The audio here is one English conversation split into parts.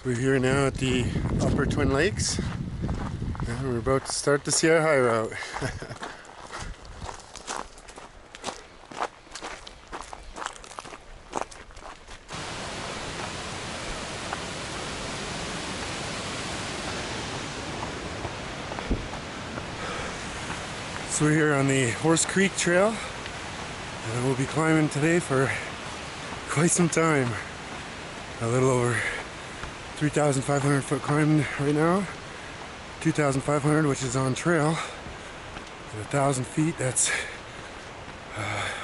We're here now at the Upper Twin Lakes, and we're about to start the Sierra High Route. So we're here on the Horse Creek Trail, and we'll be climbing today for quite some time. A little over 3,500 foot climb right now, 2,500 which is on trail, and 1,000 feet that's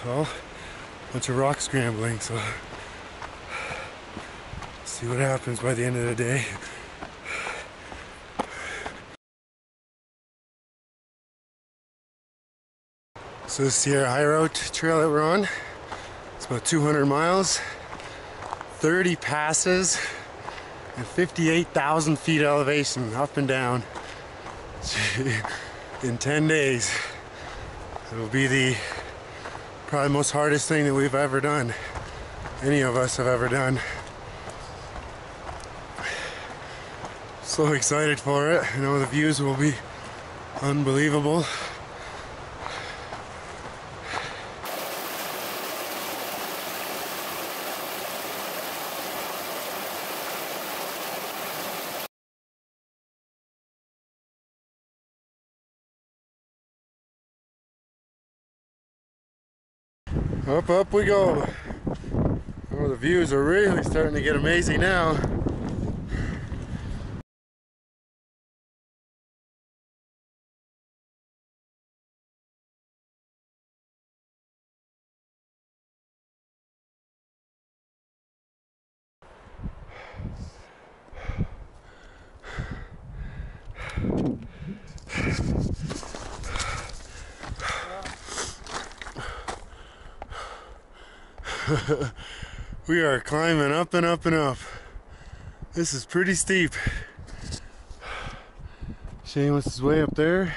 well, a bunch of rock scrambling, so see what happens by the end of the day. So the Sierra High Route trail that we're on, it's about 200 miles, 30 passes, and 58,000 feet elevation up and down in 10 days. It'll be the probably most hardest thing that we've ever done, any of us have ever done. So excited for it. I know the views will be unbelievable. Up we go. Oh, the views are really starting to get amazing now. We are climbing up and up and up. This is pretty steep. Shameless is way up there.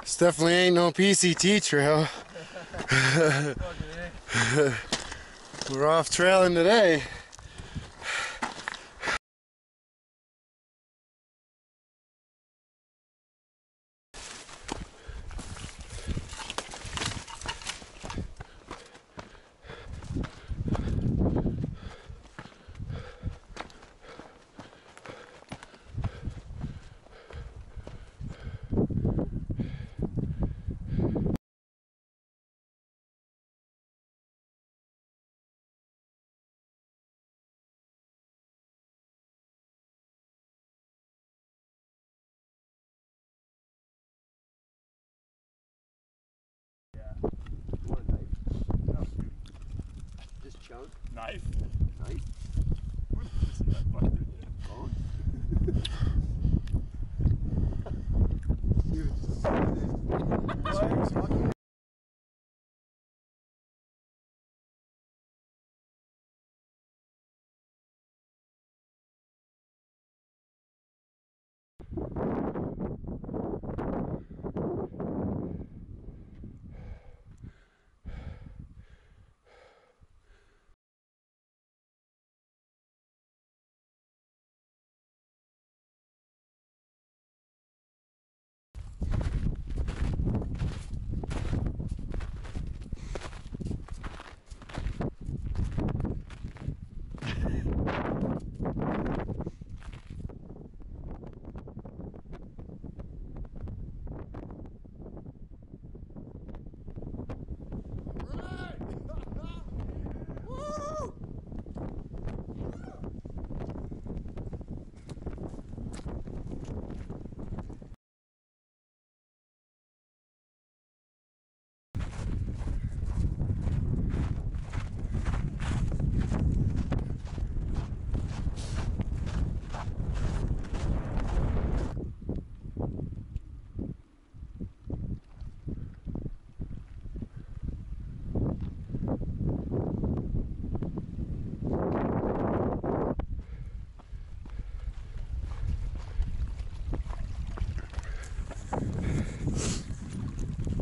This definitely ain't no PCT trail. We're off trailing today. Knife. Knife?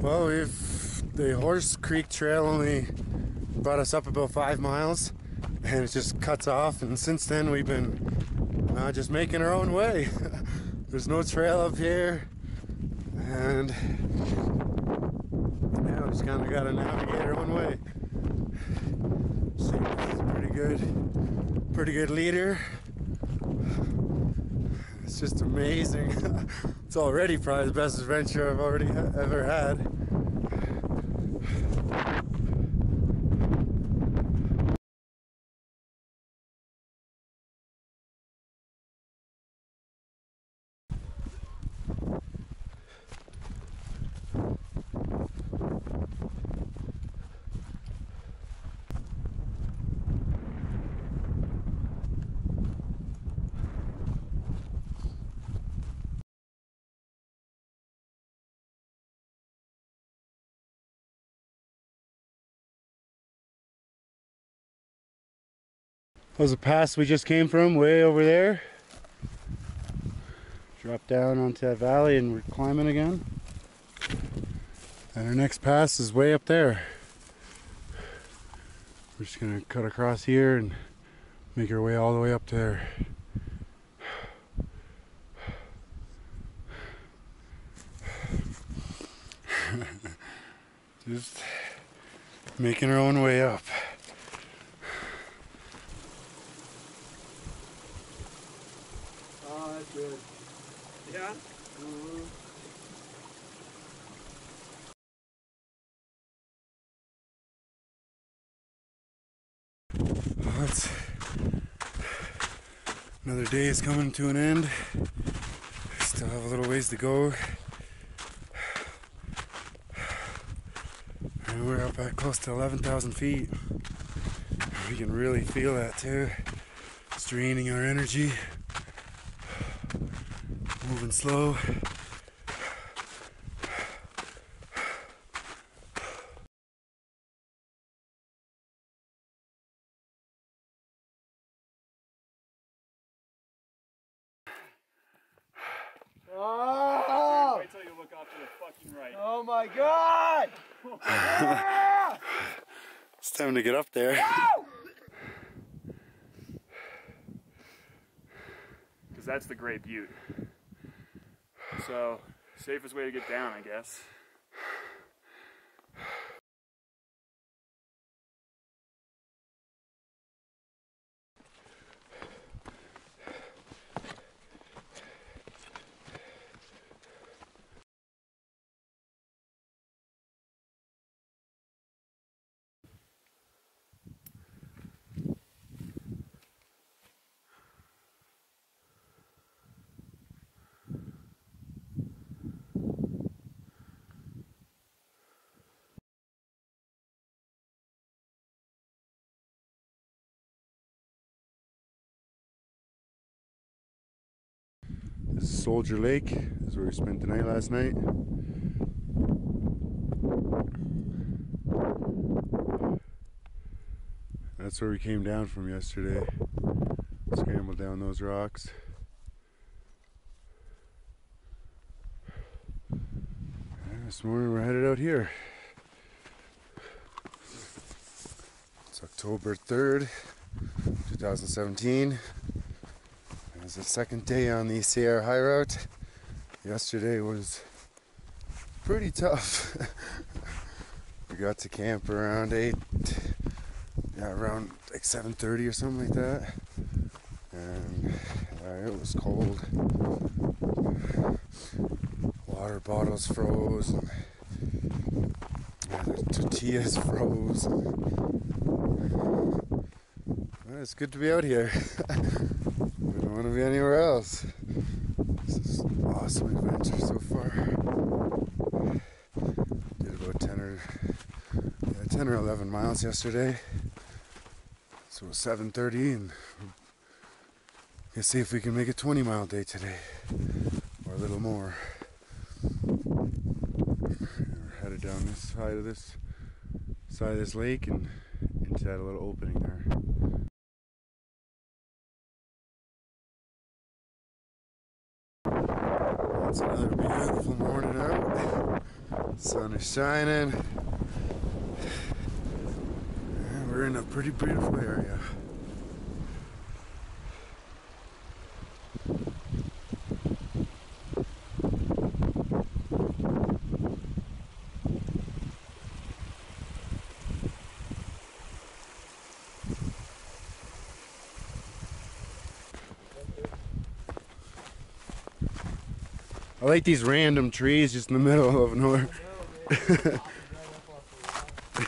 Well, we've the Horse Creek Trail only brought us up about 5 miles, and it just cuts off. And since then, we've been just making our own way. There's no trail up here, and yeah, we just kind of got to navigate our own way. See, this is pretty good leader. It's just amazing. It's already probably the best adventure I've ever had. That was a pass we just came from, way over there. Drop down onto that valley and we're climbing again. And our next pass is way up there. We're just gonna cut across here and make our way all the way up there. Just making our own way up. Oh, that's good. Yeah? Mm-hmm. Another day is coming to an end. Still have a little ways to go. And we're up at close to 11,000 feet. We can really feel that too. It's draining our energy. Moving slow. Oh! Wait till you look off to the fucking right. Oh my god! It's time to get up there. Because that's the Great Butte. So, safest way to get down, I guess. This is Soldier Lake. This is where we spent the night last night. That's where we came down from yesterday. Scrambled down those rocks. And this morning we're headed out here. It's October 3rd, 2017. It's the second day on the CR High Route. Yesterday was pretty tough. We got to camp around around like 7:30 or something like that. And it was cold. Water bottles froze. And, the tortillas froze. Well, it's good to be out here. We don't want to be anywhere else. This is an awesome adventure so far. Did about 10 or 11 miles yesterday. So it was 7:30, and let's see if we can make a 20-mile day today, or a little more. We're headed down this side of this lake and into that little opening there. It's another beautiful morning out. Sun is shining. in a pretty beautiful area. I like these random trees just in the middle of nowhere.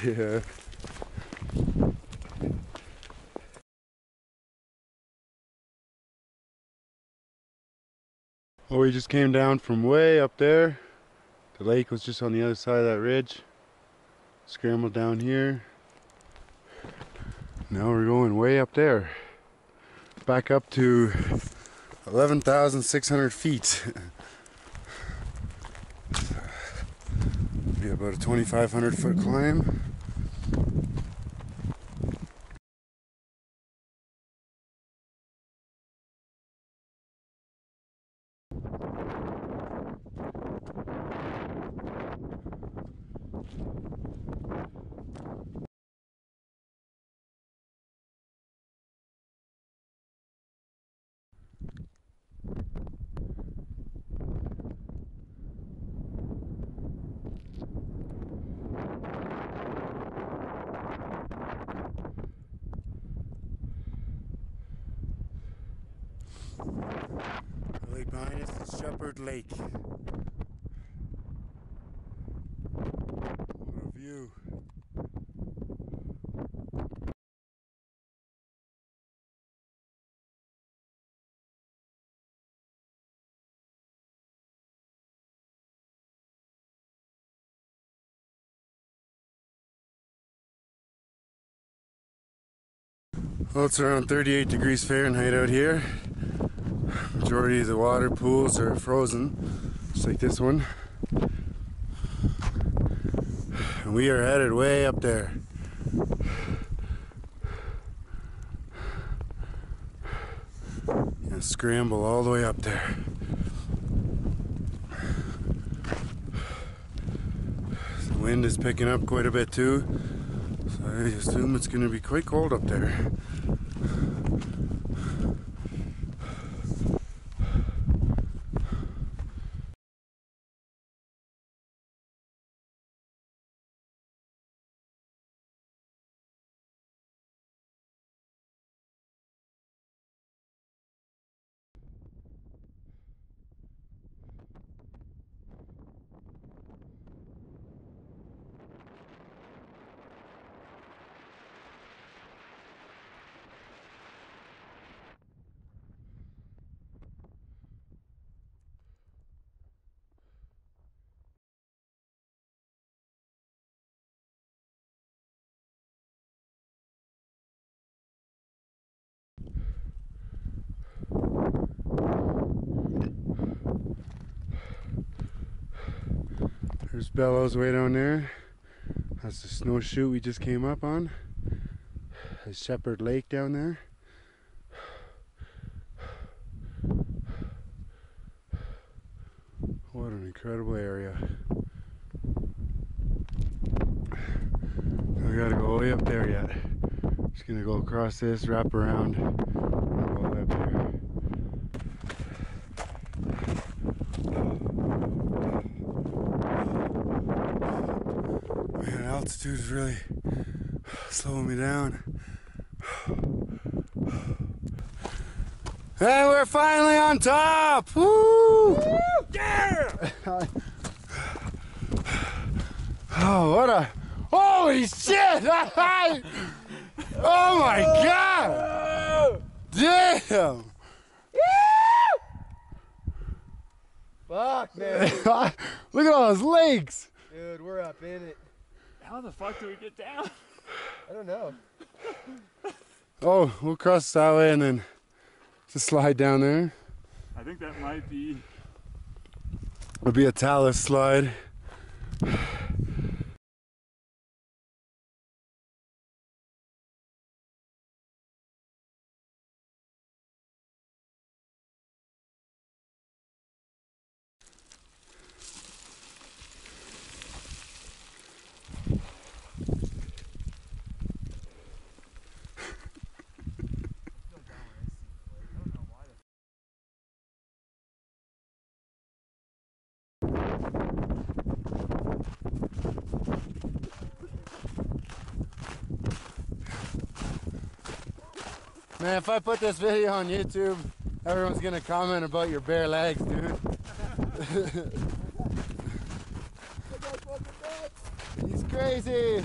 Yeah. Well, we just came down from way up there. The lake was just on the other side of that ridge. Scrambled down here. Now we're going way up there. Back up to 11,600 feet. Be about a 2,500 foot climb. The lake behind us is Shepherd Lake. What a view. Well, it's around 38 degrees Fahrenheit out here. Majority of the water pools are frozen, just like this one. And we are headed way up there. Gonna scramble all the way up there. The wind is picking up quite a bit too, so I assume it's gonna be quite cold up there. There's Bellows way down there. That's the snowshoe we just came up on. There's Shepherd Lake down there. What an incredible area. I gotta go way up there yet. Just gonna go across this, wrap around, and go way up there. Man, altitude is really slowing me down. And we're finally on top! Woo! Yeah! Oh, what a... Holy shit! Oh my god! Damn! Fuck, man. Look at all those lakes! Dude, we're up in it. How the fuck do we get down? I don't know. Oh, we'll cross that way and then just slide down there. I think that might be... It'll be a talus slide. Man, if I put this video on YouTube, everyone's gonna comment about your bare legs, dude. He's crazy.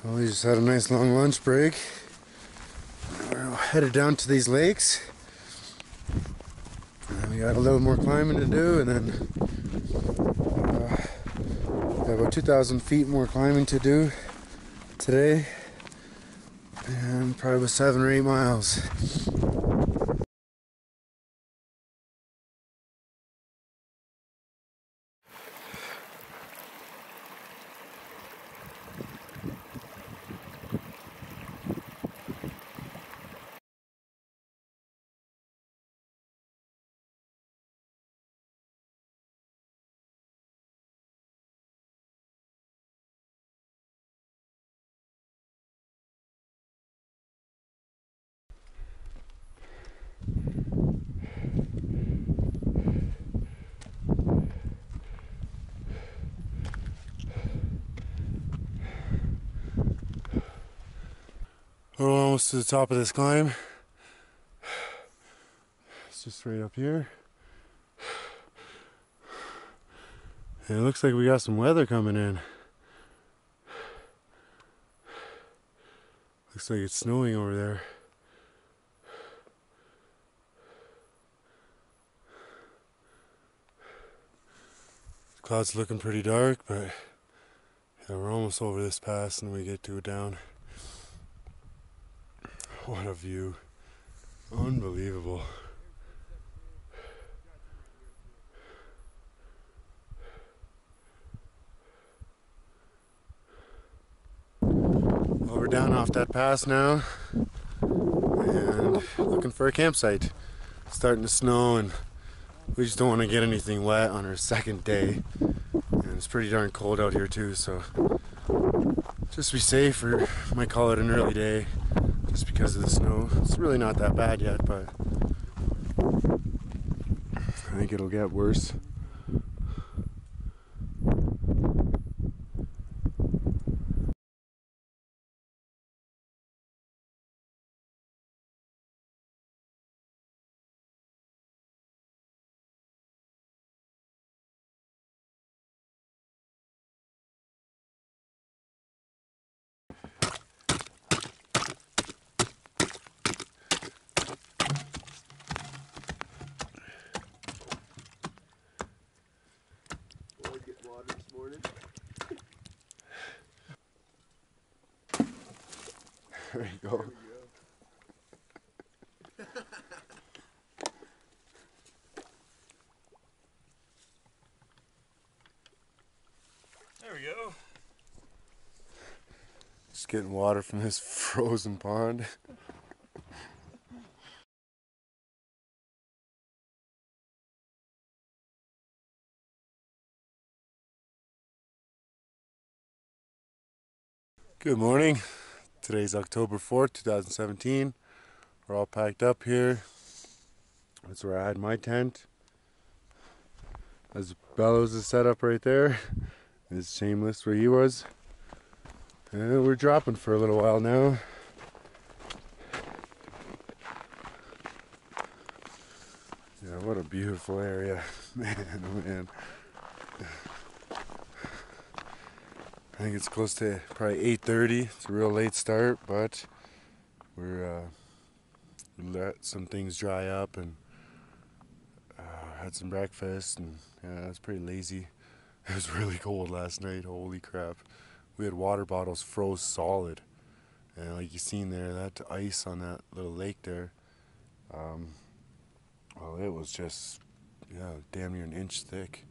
Well, we just had a nice long lunch break. We're headed down to these lakes. And we got a little more climbing to do, and then got about 2,000 feet more climbing to do today, and probably about 7 or 8 miles. We're almost to the top of this climb. It's just right up here. And it looks like we got some weather coming in. Looks like it's snowing over there. The clouds looking pretty dark, but yeah, we're almost over this pass and we get to it down. What a view. Unbelievable. Well, we're down off that pass now and looking for a campsite. It's starting to snow and we just don't want to get anything wet on our second day. And it's pretty darn cold out here too, so just to be safe, or might call it an early day just because of the snow. It's really not that bad yet, but I think it'll get worse. There you go. There we go. Just getting water from this frozen pond. Good morning. Today's October 4th, 2017. We're all packed up here. That's where I had my tent. As Bellows is set up right there. There's Shameless where he was. And we're dropping for a little while now. Yeah, what a beautiful area. Man, oh man. I think it's close to probably 8:30. It's a real late start, but we're we let some things dry up and had some breakfast, and yeah, I was pretty lazy. It was really cold last night. Holy crap! We had water bottles froze solid, and like you seen there, that ice on that little lake there. Well, it was just, yeah, damn near an inch thick.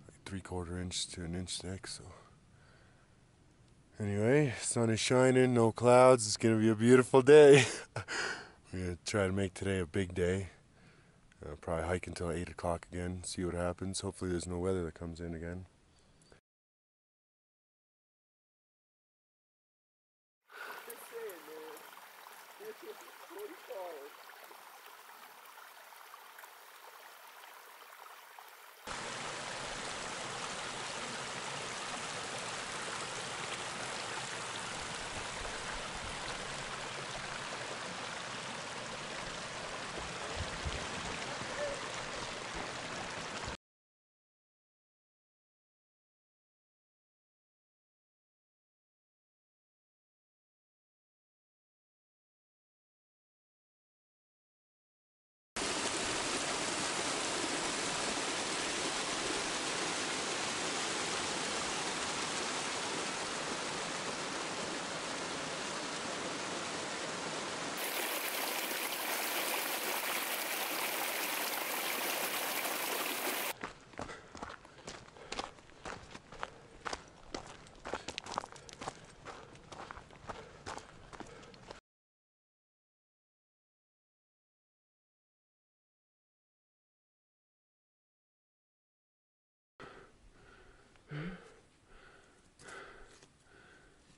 Like 3/4 inch to an inch thick, so. Anyway, sun is shining, no clouds. It's gonna be a beautiful day. We're gonna try to make today a big day. Probably hike until 8 o'clock again, see what happens. Hopefully there's no weather that comes in again.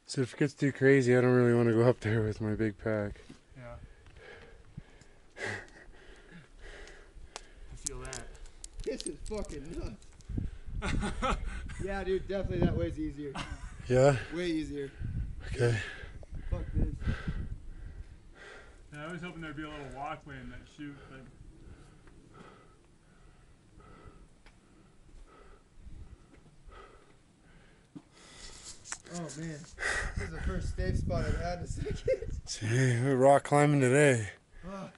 So if it gets too crazy, I don't really want to go up there with my big pack. Yeah. I feel that. This is fucking nuts. Yeah, dude, definitely that way's easier. Yeah? Way easier. Okay. Fuck this. Yeah, I was hoping there'd be a little walkway in that chute, but Oh man, this is the first safe spot I've had in a second. Gee, we're rock climbing today. Fuck.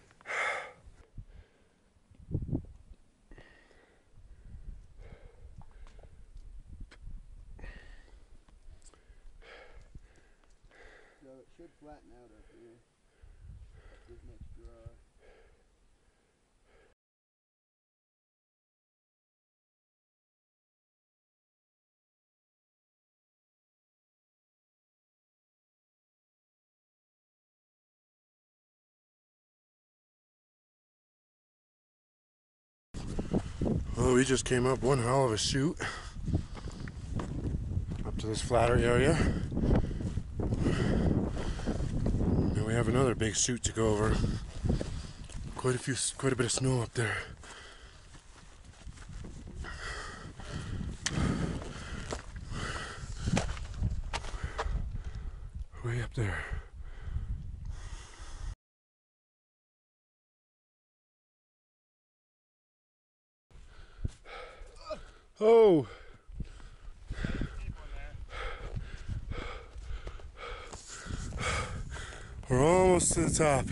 No, it should flatten out up here. This next draw. Well, we just came up one hell of a chute. Up to this flatter area. And we have another big chute to go over. Quite a bit of snow up there. Way up there. Oh! We're almost to the top.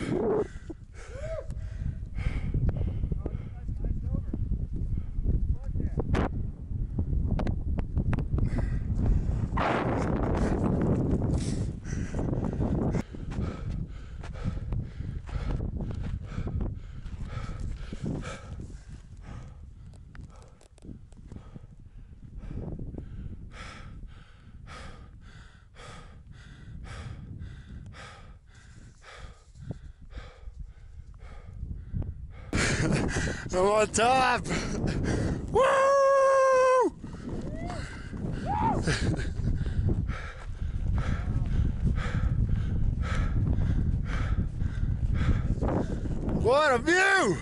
I'm on top! Woo! What a view!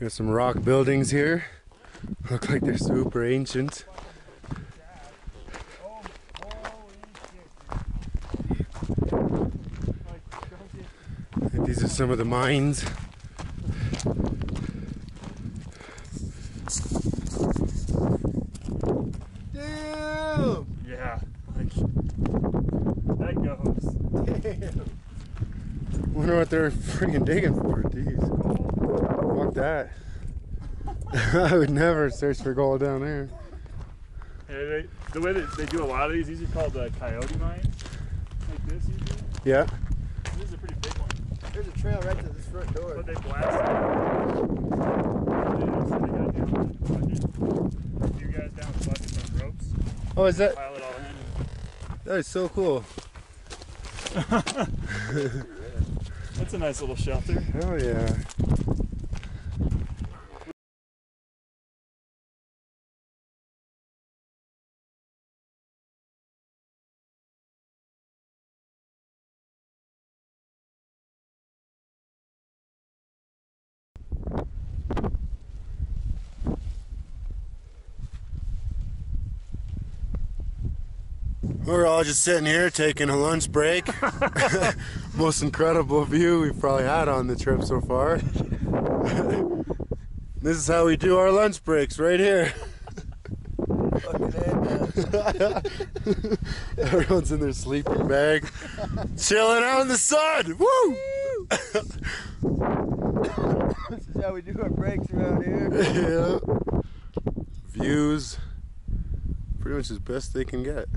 Got some rock buildings here. Look like they're super ancient. And these are some of the mines. Damn! Yeah, like that goes. Damn! Wonder what they're freaking digging for. Jeez. Fuck that. I would never search for gold down there. Hey, the way that they do a lot of these are called coyote mines. Like this usually. Yeah. This is a pretty big one. There's a trail right to this front door. But they blast it. You guys down with buckets on ropes. Oh, is that? Pile it all in. That is so cool. That's a nice little shelter. Hell yeah. We're all just sitting here taking a lunch break. Most incredible view we've probably had on the trip so far. This is how we do our lunch breaks, right here. Everyone's in their sleeping bag, chilling out in the sun. Woo! This is how we do our breaks around here. Yeah. Views, pretty much as best they can get.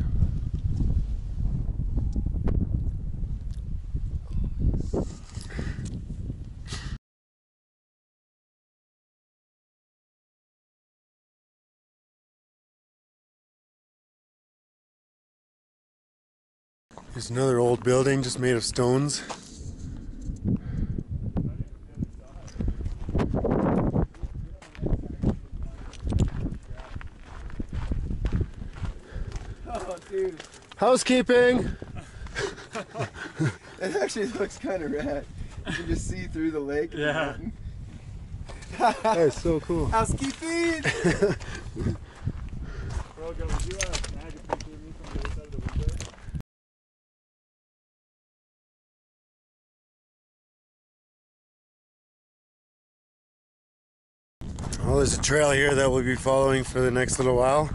There's another old building just made of stones. Oh, dude. Housekeeping! It actually looks kind of rad. You can just see through the lake. Yeah. That is so cool. Housekeeping! Rogo, would you snag a picture of me from the other side of the window? Well, there's a trail here that we'll be following for the next little while,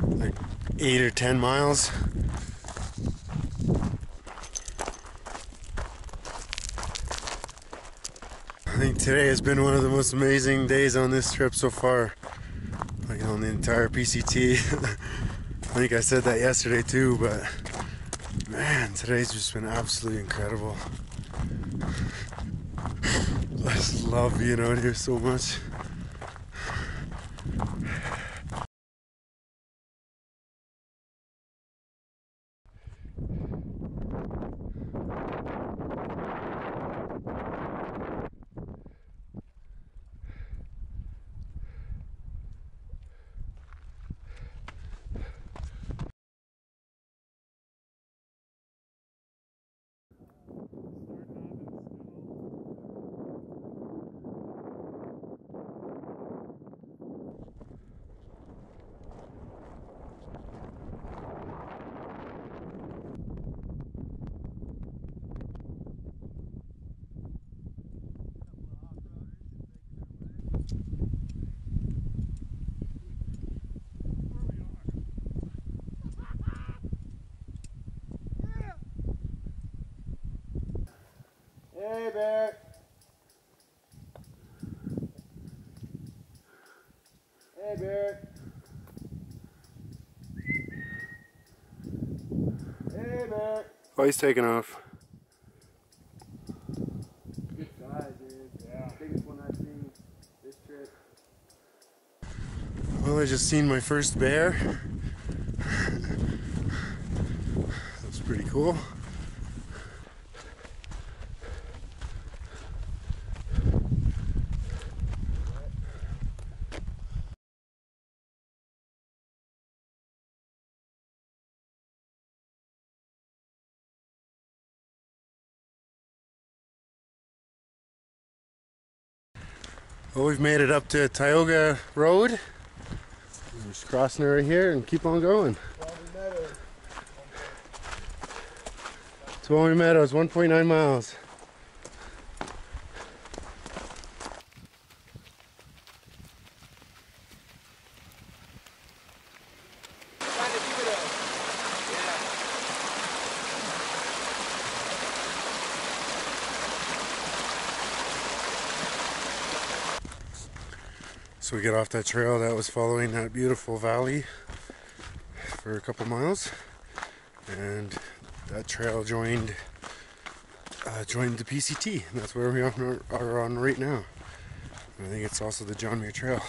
like 8 or 10 miles. I think today has been one of the most amazing days on this trip so far, like on the entire PCT. I think I said that yesterday too, but man, today's just been absolutely incredible. I just love being out here so much. Hey, Bear. Hey, Bear. Hey, Bear. Oh, he's taking off. Good size, dude. Yeah. Biggest one I've seen this trip. Well, I just seen my first bear. That's pretty cool. Well, we've made it up to Tioga Road. We're just crossing it right here and keep on going. Tuolumne Meadows, 1.9 miles. So we get off that trail that was following that beautiful valley for a couple miles, and that trail joined the PCT, and that's where we are on right now. And I think it's also the John Muir Trail.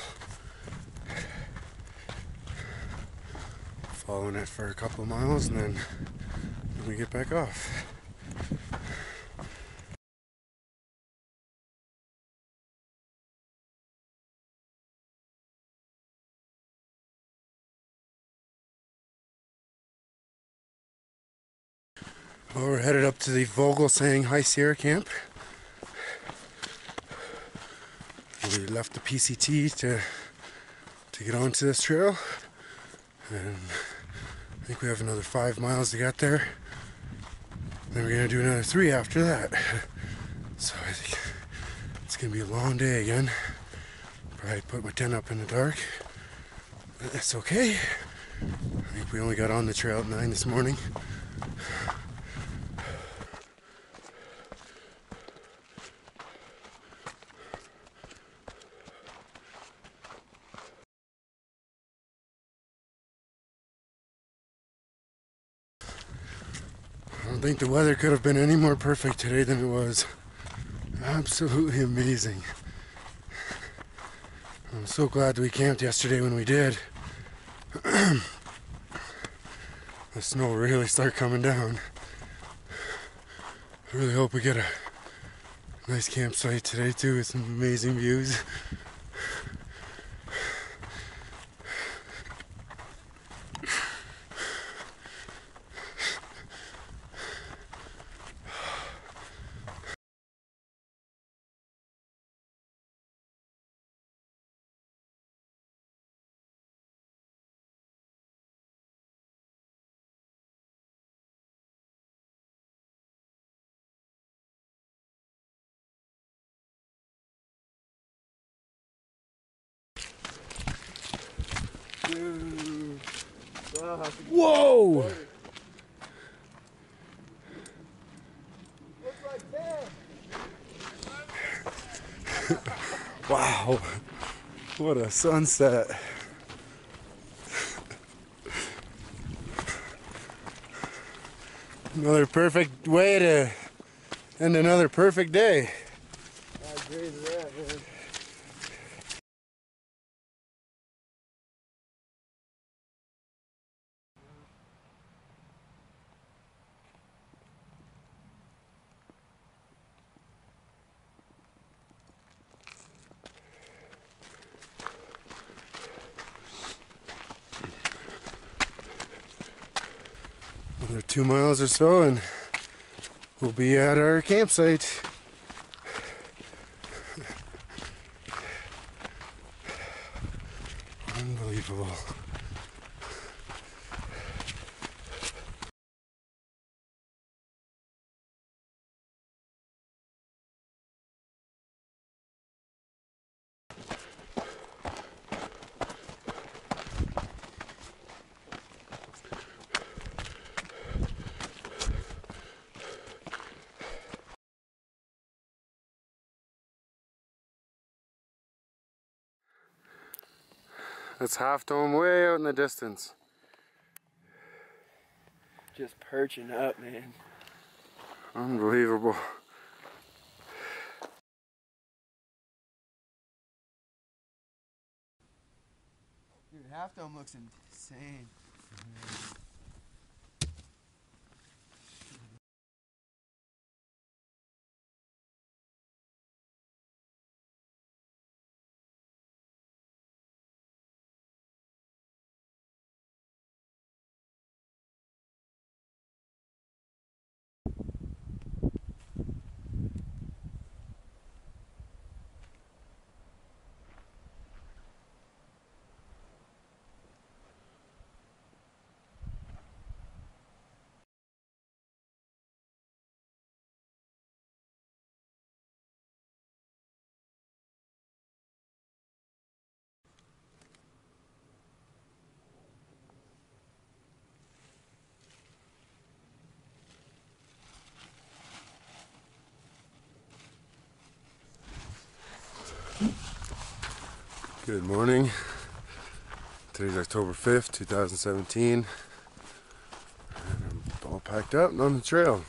Following it for a couple of miles, and then we get back off. Well, we're headed up to the Vogelsang High Sierra Camp. We left the PCT to get onto this trail, and I think we have another 5 miles to get there. Then we're gonna do another 3 after that. So I think it's gonna be a long day again. Probably put my tent up in the dark, but that's okay. I think we only got on the trail at 9 this morning. I don't think the weather could have been any more perfect today than it was. Absolutely amazing. I'm so glad we camped yesterday when we did. The snow really started coming down. I really hope we get a nice campsite today too, with some amazing views. Whoa! Wow, what a sunset. Another perfect way to end another perfect day. I agree with that, man. Another 2 miles or so and we'll be at our campsite. Unbelievable. That's Half Dome way out in the distance. Just perching up, man. Unbelievable. Dude, Half Dome looks insane. Good morning. Today's October 5th, 2017. And I'm all packed up and on the trail.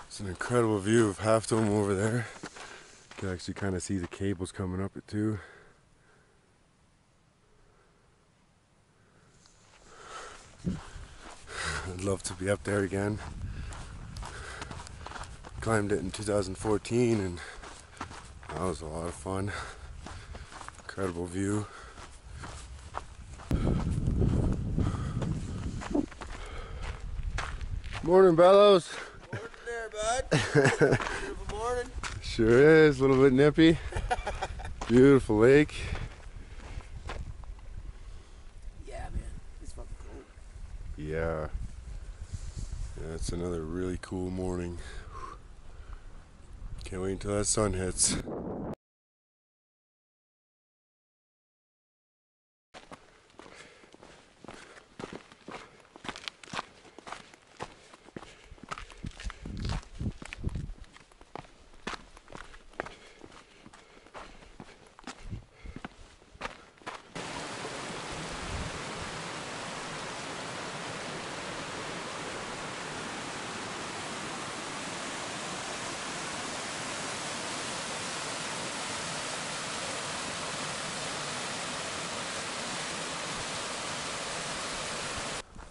It's an incredible view of Half Dome over there. You can actually kind of see the cables coming up it too. I'd love to be up there again. Climbed it in 2014 and that was a lot of fun. Incredible view. Morning, Bellows. Morning there, bud. Beautiful morning. Sure is, a little bit nippy. Beautiful lake. Yeah, man. It's fucking cold. Yeah. Yeah, it's another really cool morning. Can't wait until that sun hits.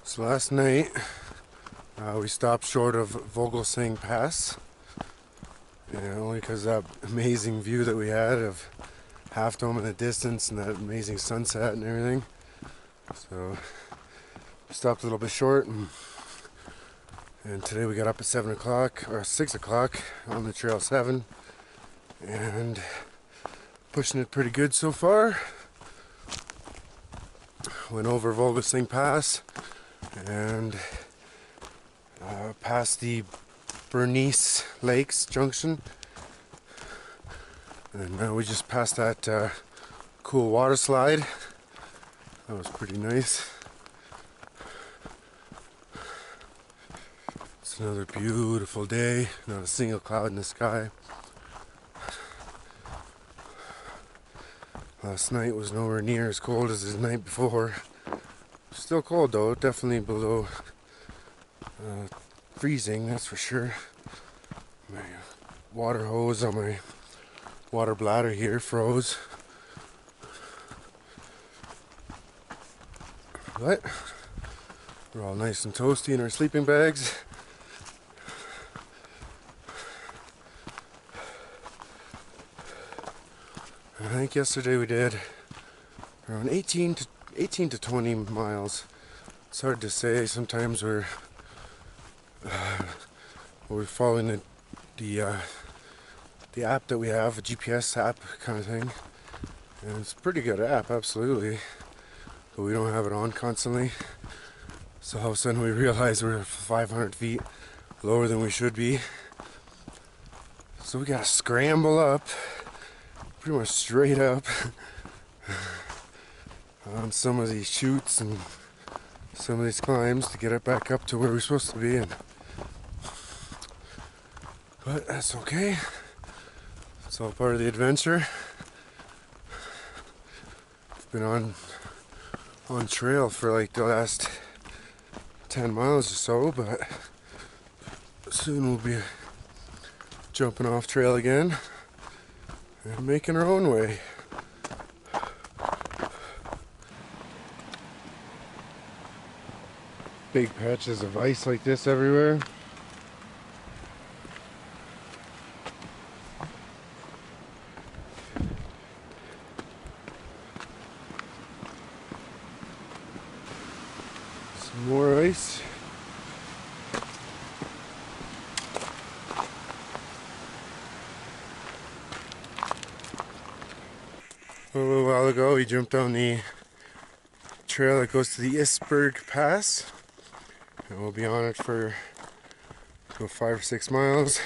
So last night we stopped short of Vogelsang Pass, and only because of that amazing view that we had of Half Dome in the distance and that amazing sunset and everything. So we stopped a little bit short, and today we got up at 7 o'clock or 6 o'clock on the Trail 7 and pushing it pretty good so far. Went over Vogelsang Pass and past the Minaret Lakes Junction, and now we just passed that cool water slide. That was pretty nice. It's another beautiful day, not a single cloud in the sky. Last night was nowhere near as cold as the night before. Still cold though, definitely below freezing, that's for sure. My water hose on my water bladder here froze. But we're all nice and toasty in our sleeping bags. I think yesterday we did around 18 to 20 miles. It's hard to say. Sometimes we're following the app that we have, a GPS app kind of thing, and it's a pretty good app, absolutely. But we don't have it on constantly. So all of a sudden we realize we're 500 feet lower than we should be. So we gotta scramble up, pretty much straight up. On some of these chutes and some of these climbs to get it back up to where we're supposed to be. But that's okay. It's all part of the adventure. I've been on trail for like the last 10 miles or so, but soon we'll be jumping off trail again and making our own way. Big patches of ice like this everywhere. Some more ice. A little while ago we jumped on the trail that goes to the Iceberg Pass. And we'll be on it for 5 or 6 miles.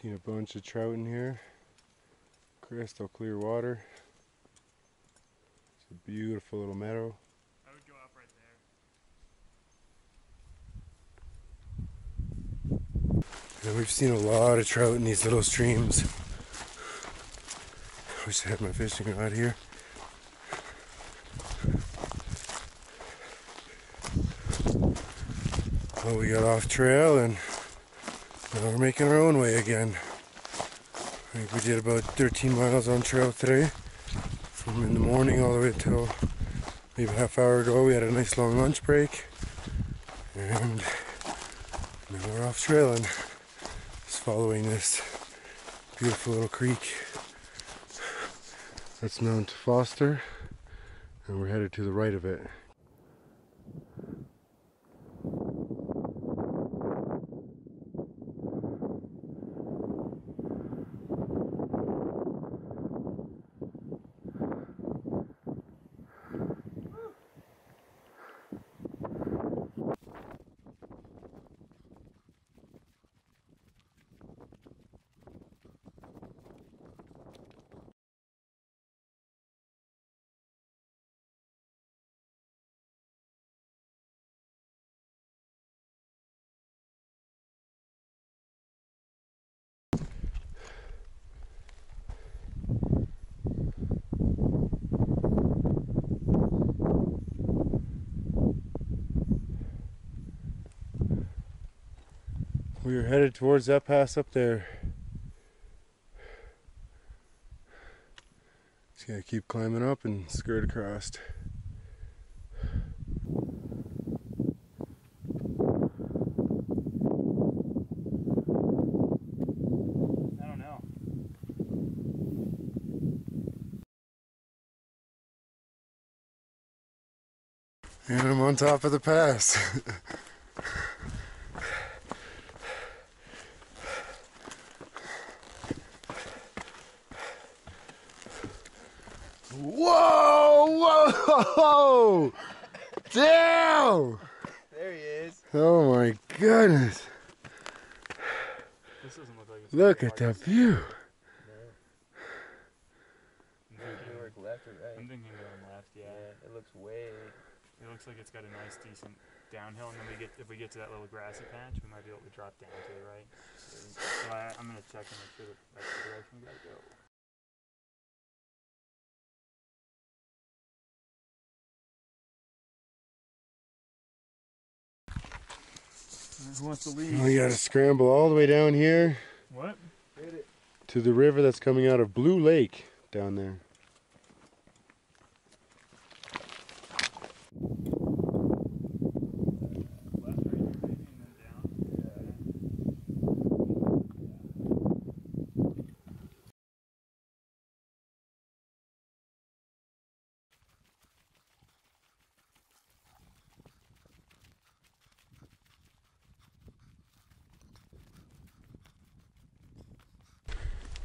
Seen a bunch of trout in here. Crystal clear water. It's a beautiful little meadow. I would go up right there. And we've seen a lot of trout in these little streams. I wish I had my fishing rod here. Well, we got off trail and now we're making our own way again. I think we did about 13 miles on trail today. From in the morning all the way till maybe a half hour ago. We had a nice long lunch break. And now we're off trailing. Just following this beautiful little creek. That's Mount Foster. And we're headed to the right of it. We are headed towards that pass up there. Just gotta keep climbing up and skirt across. I don't know. And I'm on top of the pass. Whoa! Whoa! Damn! There he is. Oh my goodness! This doesn't look like it's Look at the view. Work left or right? I'm thinking going left, yeah. It looks way. It looks like it's got a nice, decent downhill, and then if we get to that little grassy patch, we might be able to drop down to the right. So I'm gonna check and make sure that that's the direction we gotta go. Who wants to lead? We gotta scramble all the way down here What? to the river that's coming out of Blue Lake down there. Left, right, maybe, and then down.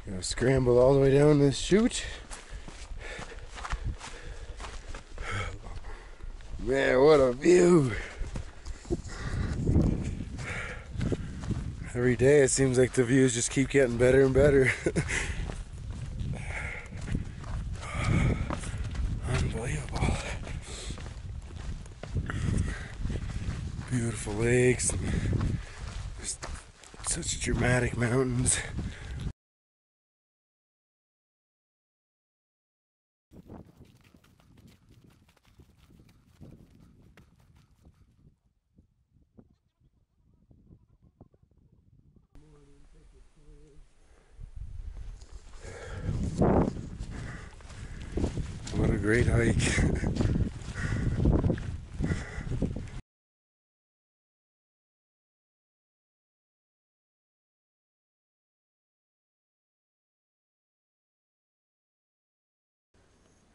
Gotta scramble all the way down this chute. Man, what a view! Every day it seems like the views just keep getting better and better. Unbelievable. Beautiful lakes, and just such dramatic mountains. What a great hike.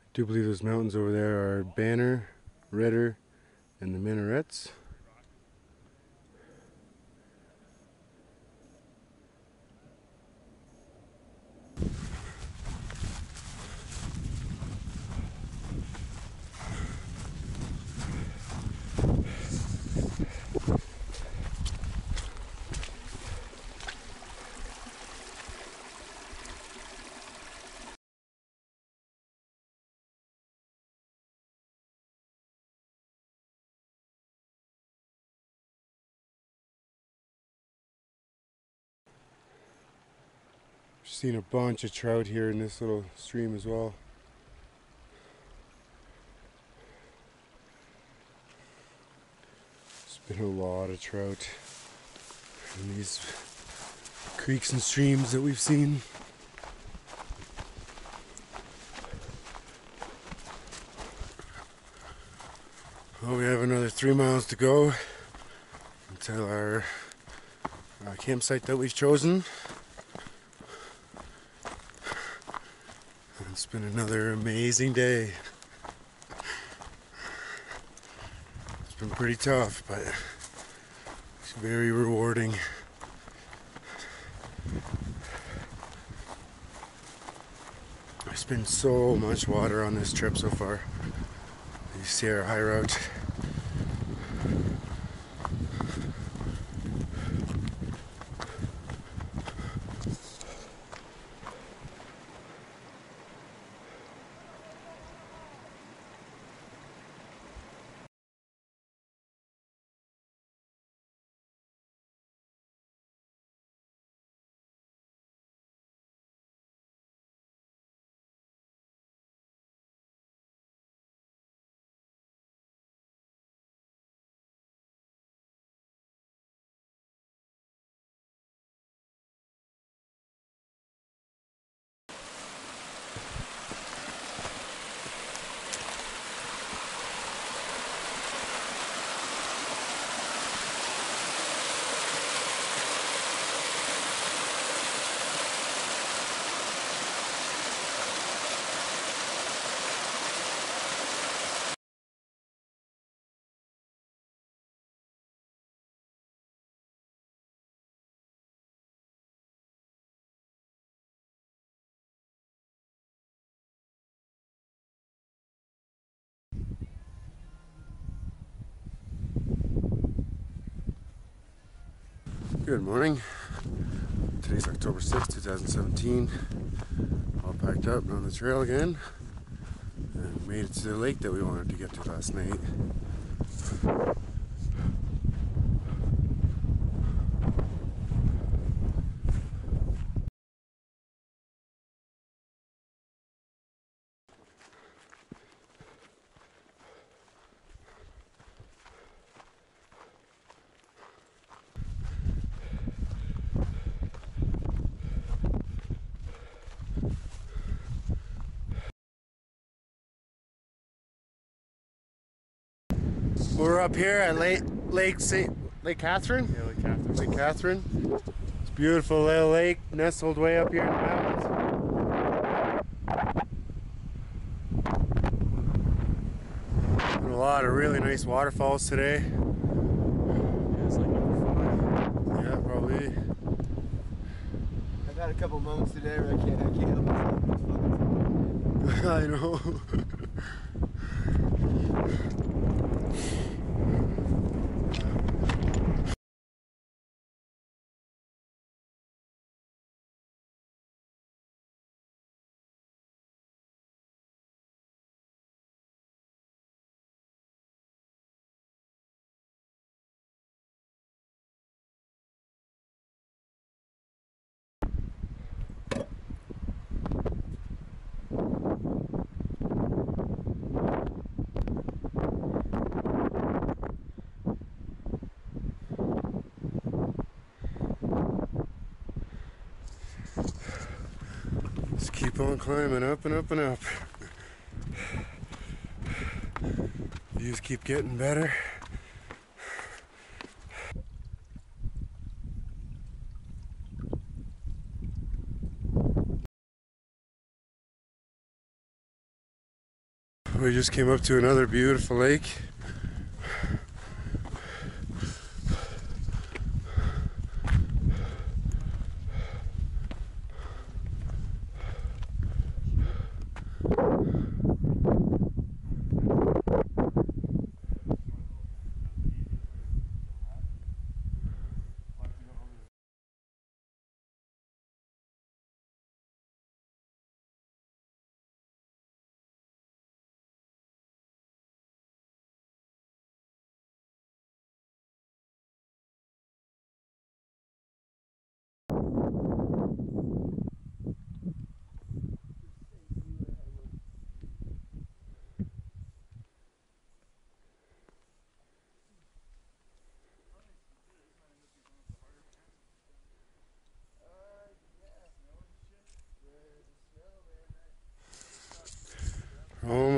I do believe those mountains over there are Banner, Ritter, and the Minarets. seen a bunch of trout here in this little stream as well. There's been a lot of trout in these creeks and streams that we've seen. Well, we have another 3 miles to go until our campsite that we've chosen. It's been another amazing day. It's been pretty tough, but it's very rewarding. There's been so much water on this trip so far. You see our high route. Good morning. Today's October 6th, 2017. All packed up and on the trail again. And made it to the lake that we wanted to get to last night. We're up here at Lake Catherine? Yeah, like Catherine. Lake Catherine. It's a beautiful little lake nestled way up here in the mountains. And a lot of really nice waterfalls today. Yeah, it's like number 5. Yeah, probably. I've had a couple moments today where I can't help myself. I know. Just keep on climbing up and up and up. Views keep getting better. We just came up to another beautiful lake.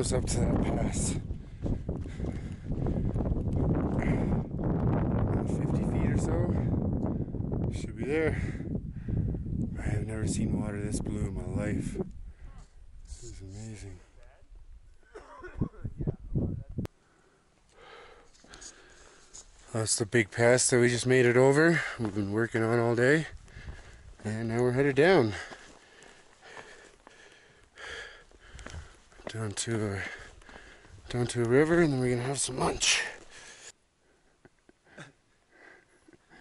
almost up to that pass. 50 feet or so. Should be there. I have never seen water this blue in my life. This is amazing. That's the big pass that we just made it over. We've been working on all day. And now we're headed down. Down to a river, and then we're gonna have some lunch.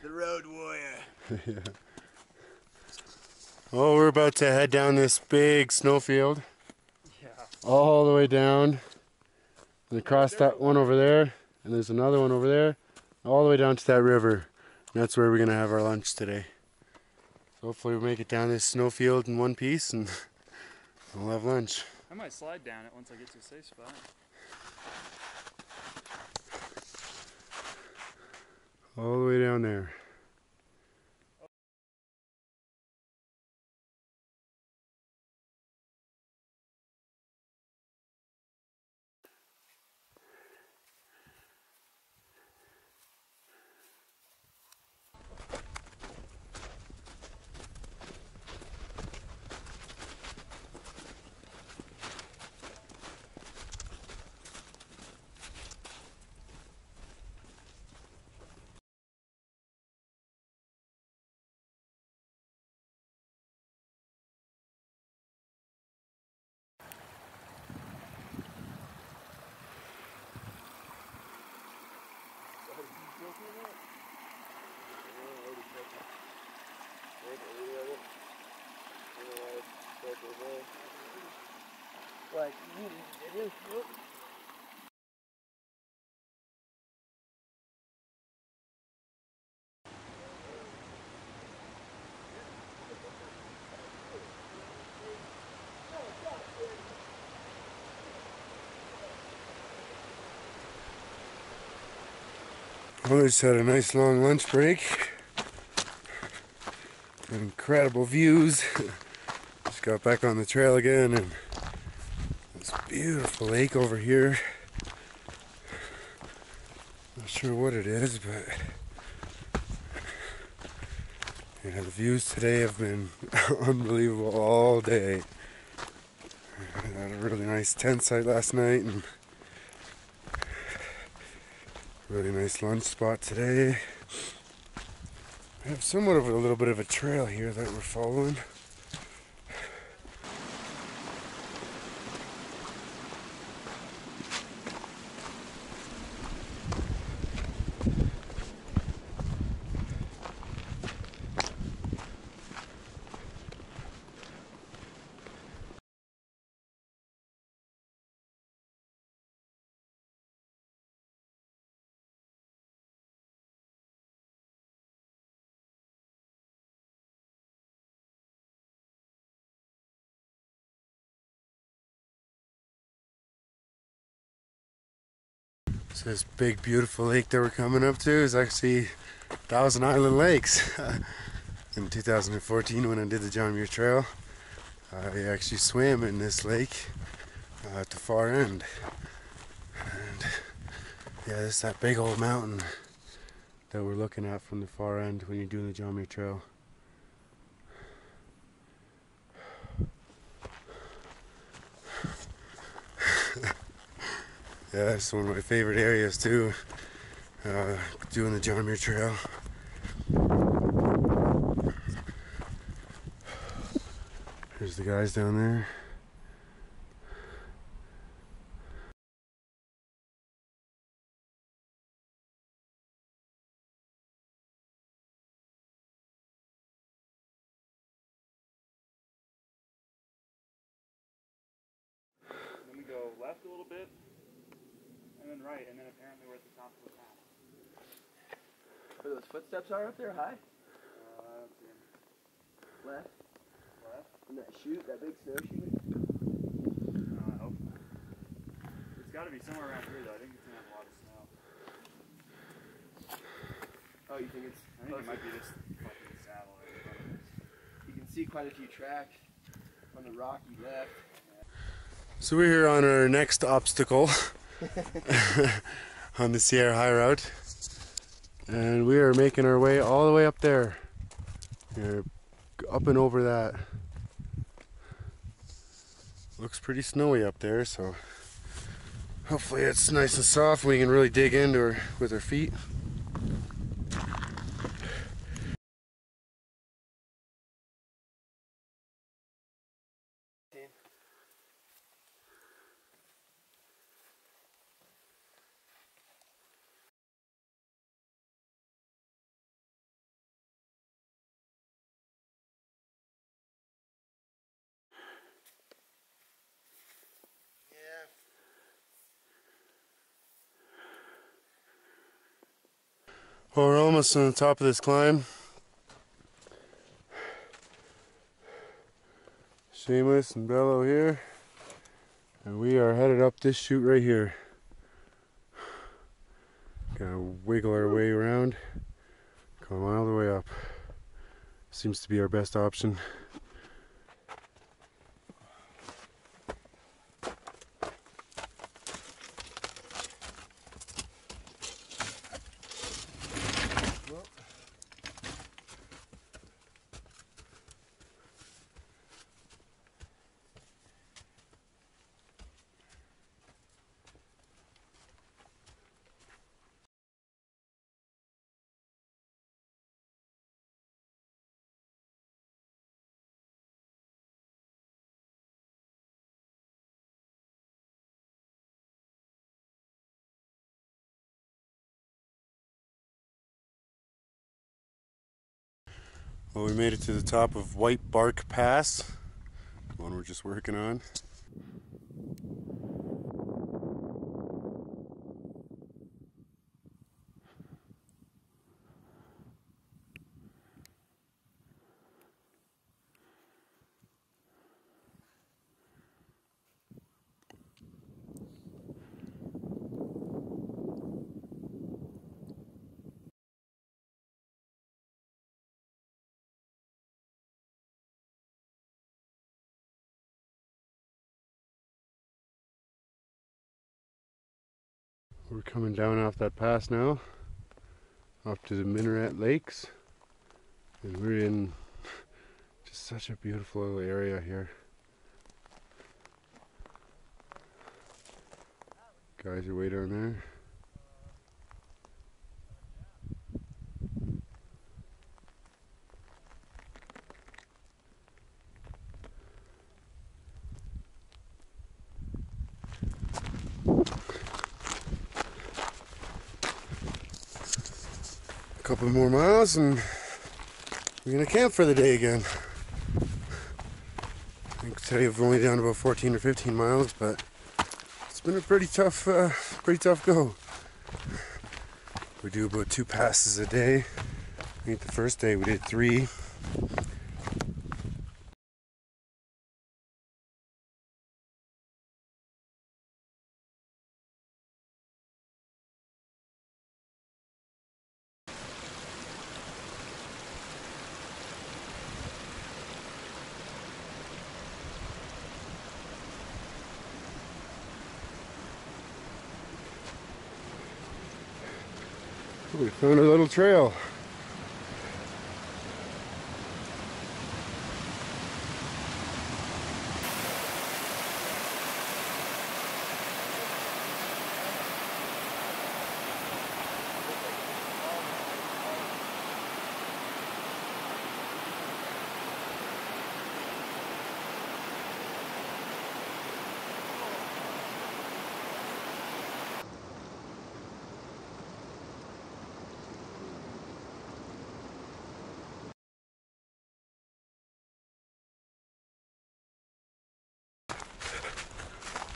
The road warrior. Yeah. Oh, we're about to head down this big snowfield. Yeah. All the way down. And across that one over there. And there's another one over there. All the way down to that river. And that's where we're gonna have our lunch today. So hopefully we'll make it down this snowfield in one piece and we'll have lunch. I might slide down it once I get to a safe spot. All the way down there. Like, it is. Well, we just had a nice long lunch break. Incredible views. Just got back on the trail again, and this beautiful lake over here. Not sure what it is, but yeah, the views today have been unbelievable all day. I had a really nice tent site last night, and really nice lunch spot today. We have somewhat of a little bit of a trail here that we're following. So this big beautiful lake that we're coming up to is actually Thousand Island Lakes. In 2014 when I did the John Muir Trail, I actually swam in this lake at the far end. And yeah, this is that big old mountain that we're looking at from the far end when you're doing the John Muir Trail. Yeah, it's one of my favorite areas too, doing the John Muir Trail. There's the guys down there. Then we go left a little bit, and then right, and then apparently we're at the top of the path. Where those footsteps are up there, high? Let's see. Left? Left? And that chute, that big snow chute? I hope. It's got to be somewhere around here, though. I think it's going to have a lot of snow. Oh, you think it's... I think it might be this fucking saddle right in front of us. You can see quite a few tracks on the rocky left. So we're here on our next obstacle on the Sierra High Route, and we are making our way all the way up there. We're up and over that. Looks pretty snowy up there, so hopefully it's nice and soft. We can really dig into her with our feet. Well, we're almost on the top of this climb. Shameless and Bello here. And we are headed up this chute right here. Gotta wiggle our way around. Come all the way up. Seems to be our best option. Well, we made it to the top of Whitebark Pass, the one we're just working on. We're coming down off that pass now, up to the Minaret Lakes, and we're in just such a beautiful little area here. Guys are way down there. A couple more miles and we're gonna camp for the day again. I think today we've only down about 14 or 15 miles, but it's been a pretty tough go. We do about 2 passes a day. I think the first day we did 3. We found a little trail.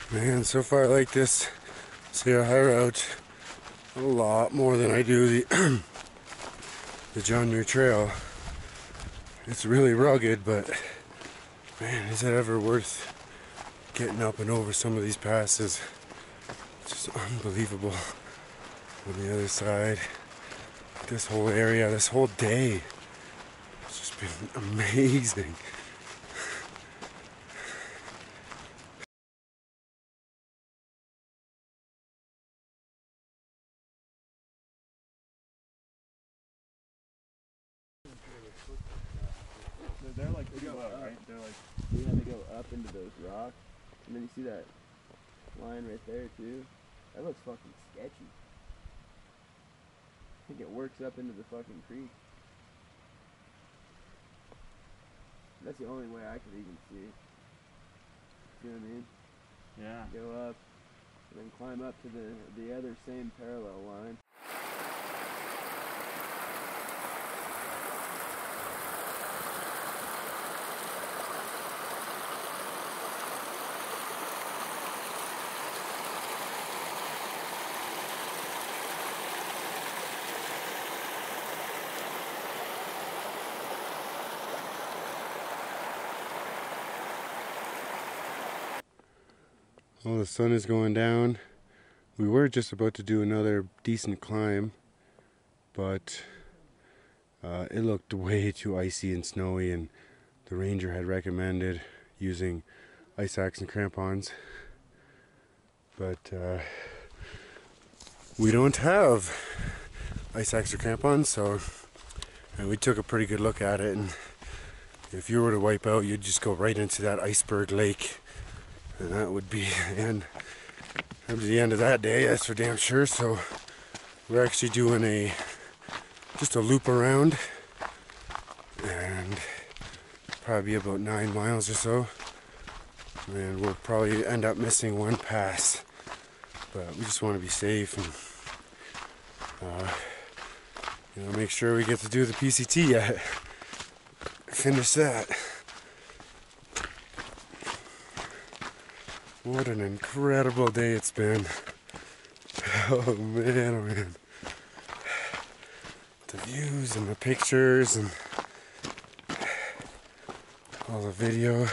Man, so far I like this Sierra High Route a lot more than I do the the John Muir Trail. It's really rugged, but man, is it ever worth getting up and over some of these passes? It's just unbelievable. On the other side, this whole area, this whole day, it's just been amazing. So they're like pretty low, right? They're like, yeah, they go up into those rocks, and then you see that line right there too. That looks fucking sketchy. I think it works up into the fucking creek. That's the only way I could even see it. You know what I mean? yeah. Go up, and then climb up to the other same parallel line. Well, the sun is going down. We were just about to do another decent climb, but it looked way too icy and snowy, and the ranger had recommended using ice axe and crampons. But we don't have ice axe or crampons, so we took a pretty good look at it, and if you were to wipe out, you'd just go right into that Iceberg Lake. And that would be the end of that day, that's for damn sure. So we're actually doing just a loop around, and probably about 9 miles or so. And we'll probably end up missing one pass, but we just want to be safe and make sure we get to do the PCT yet. Finish that. What an incredible day it's been. Oh man, oh man. The views and the pictures and all the video.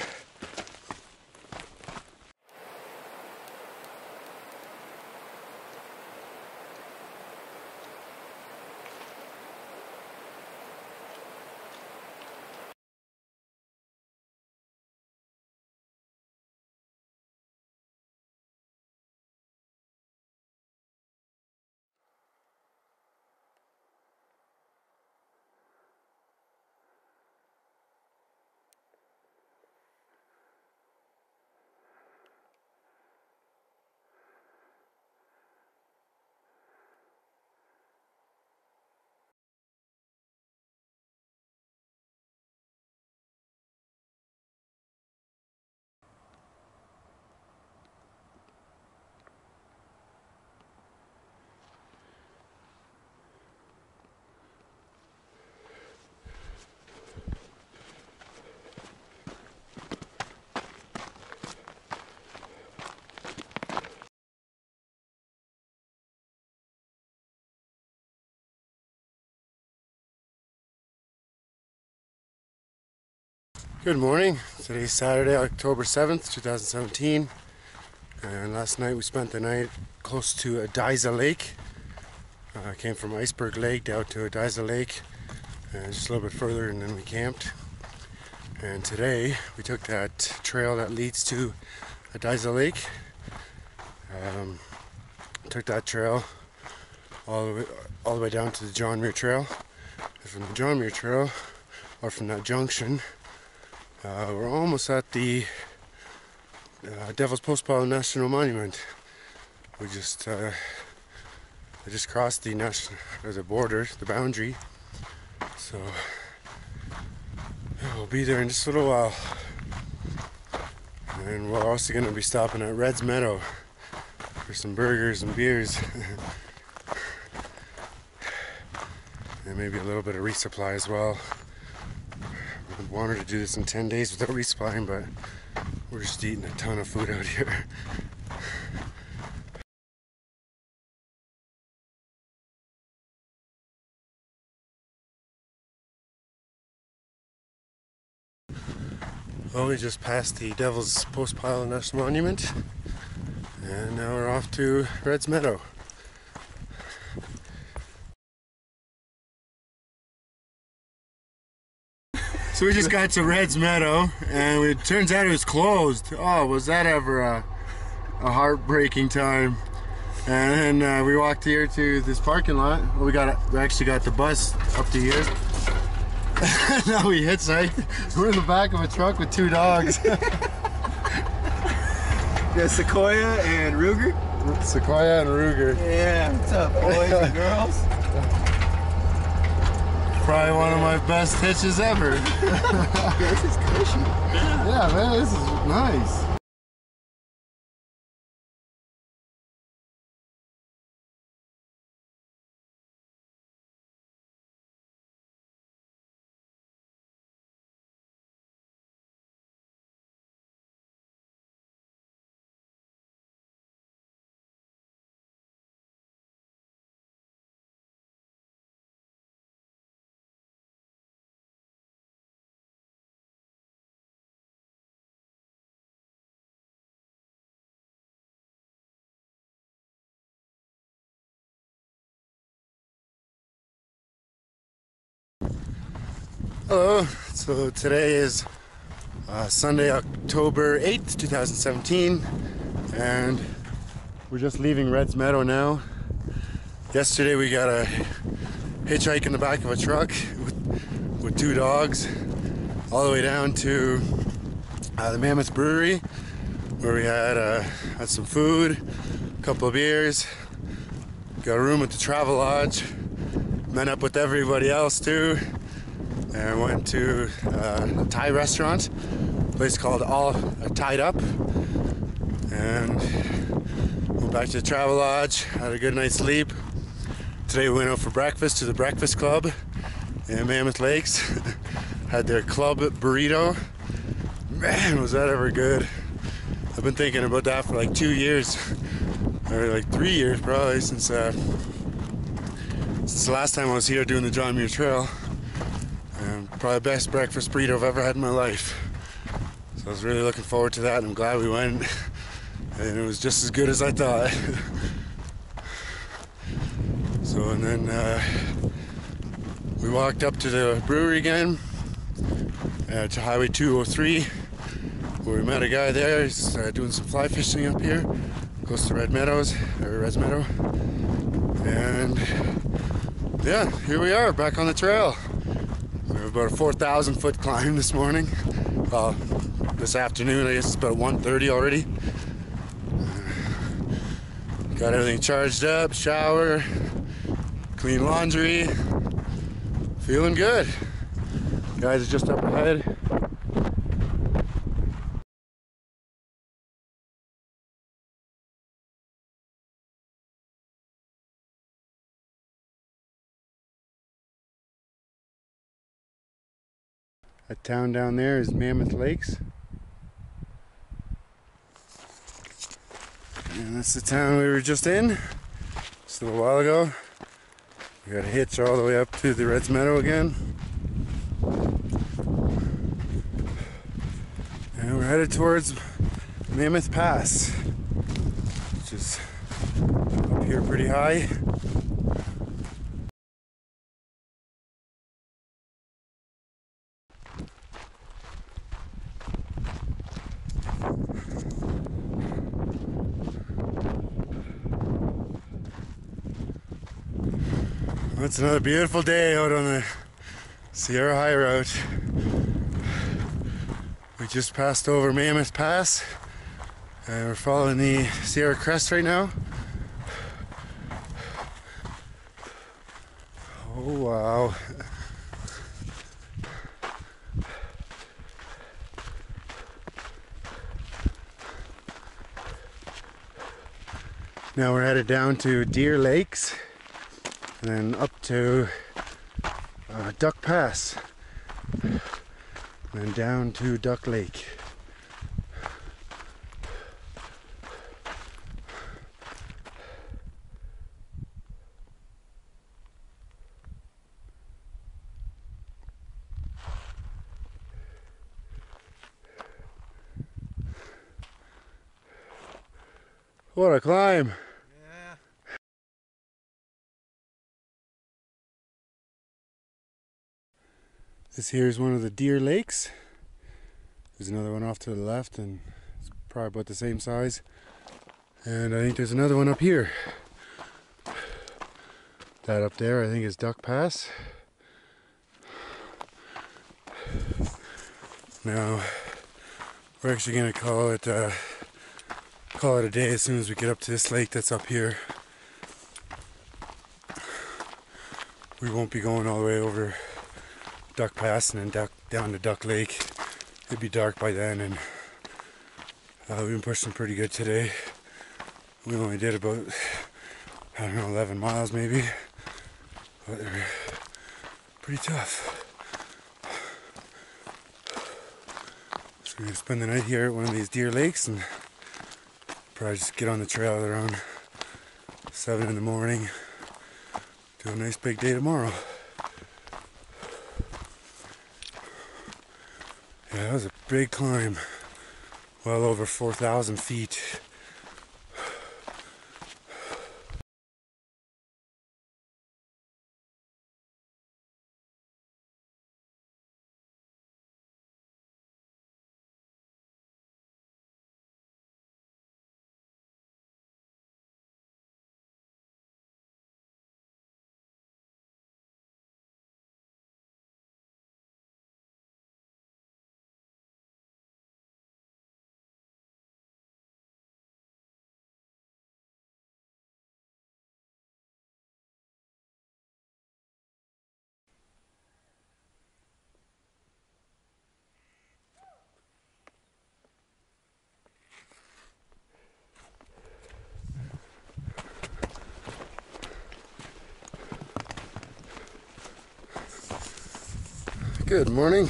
Good morning. Today's Saturday, October 7th, 2017. And last night we spent the night close to Adiza Lake. Came from Iceberg Lake down to Adiza Lake, and just a little bit further, and then we camped. And today we took that trail that leads to Adiza Lake. Took that trail all the way down to the John Muir Trail. And from the John Muir Trail, or from that junction, we're almost at the Devil's Postpile National Monument. We just crossed the border, the boundary. So yeah, we'll be there in just a little while. And we're also going to be stopping at Red's Meadow for some burgers and beers. And maybe a little bit of resupply as well. I wanted to do this in 10 days without resupplying, but we're just eating a ton of food out here. Well, we just passed the Devil's Postpile National Monument, and now we're off to Red's Meadow. So we just got to Red's Meadow, and it turns out it was closed. Oh, was that ever a heartbreaking time. And then we walked here to this parking lot. Well, we actually got the bus up to here. Now we hitchhiked. We're in the back of a truck with 2 dogs. Yeah, Sequoia and Ruger. Sequoia and Ruger. Yeah, what's up, boys and girls? Probably one of my best hitches ever. This is cushy. Yeah, man, this is nice. Hello, so today is Sunday, October 8th, 2017, and we're just leaving Red's Meadow now. Yesterday we got a hitchhike in the back of a truck with 2 dogs all the way down to the Mammoth Brewery, where we had some food, a couple of beers, got a room at the Travel Lodge, met up with everybody else too, and went to a Thai restaurant, a place called All Tied Up, and went back to the Travel Lodge, had a good night's sleep. Today we went out for breakfast to the Breakfast Club in Mammoth Lakes. Had their club burrito. Man, was that ever good. I've been thinking about that for like 2 years, or like 3 years probably, since the last time I was here doing the John Muir Trail. Probably the best breakfast burrito I've ever had in my life. So I was really looking forward to that, and I'm glad we went. And it was just as good as I thought. So, and then we walked up to the brewery again, to Highway 203, where we met a guy there. He's doing some fly fishing up here, close to Red's Meadow. And yeah, here we are, back on the trail. We have about a 4,000 foot climb this morning. Well, this afternoon, I guess it's about 1:30 already. Got everything charged up, shower, clean laundry. Feeling good. Guys are just up ahead. That town down there is Mammoth Lakes. And that's the town we were just in just a little while ago. We got a hitch all the way up to the Red's Meadow again. And we're headed towards Mammoth Pass, which is up here pretty high. It's another beautiful day out on the Sierra High Route. We just passed over Mammoth Pass, and we're following the Sierra Crest right now. Oh wow. Now we're headed down to Deer Lakes, and then up to Duck Pass, and then down to Duck Lake. What a climb! This here is one of the Deer Lakes. There's another one off to the left, and it's probably about the same size. And I think there's another one up here. That up there I think is Duck Pass. Now we're actually gonna call it a day as soon as we get up to this lake that's up here. We won't be going all the way over Duck Pass and then down to Duck Lake. It'd be dark by then, and we've been pushing pretty good today. We only did about, I don't know, 11 miles maybe, but they're pretty tough. So we're gonna spend the night here at one of these deer lakes and probably just get on the trail at around 7 in the morning. Do a nice big day tomorrow. Yeah, that was a big climb. Well over 4,000 feet. Good morning.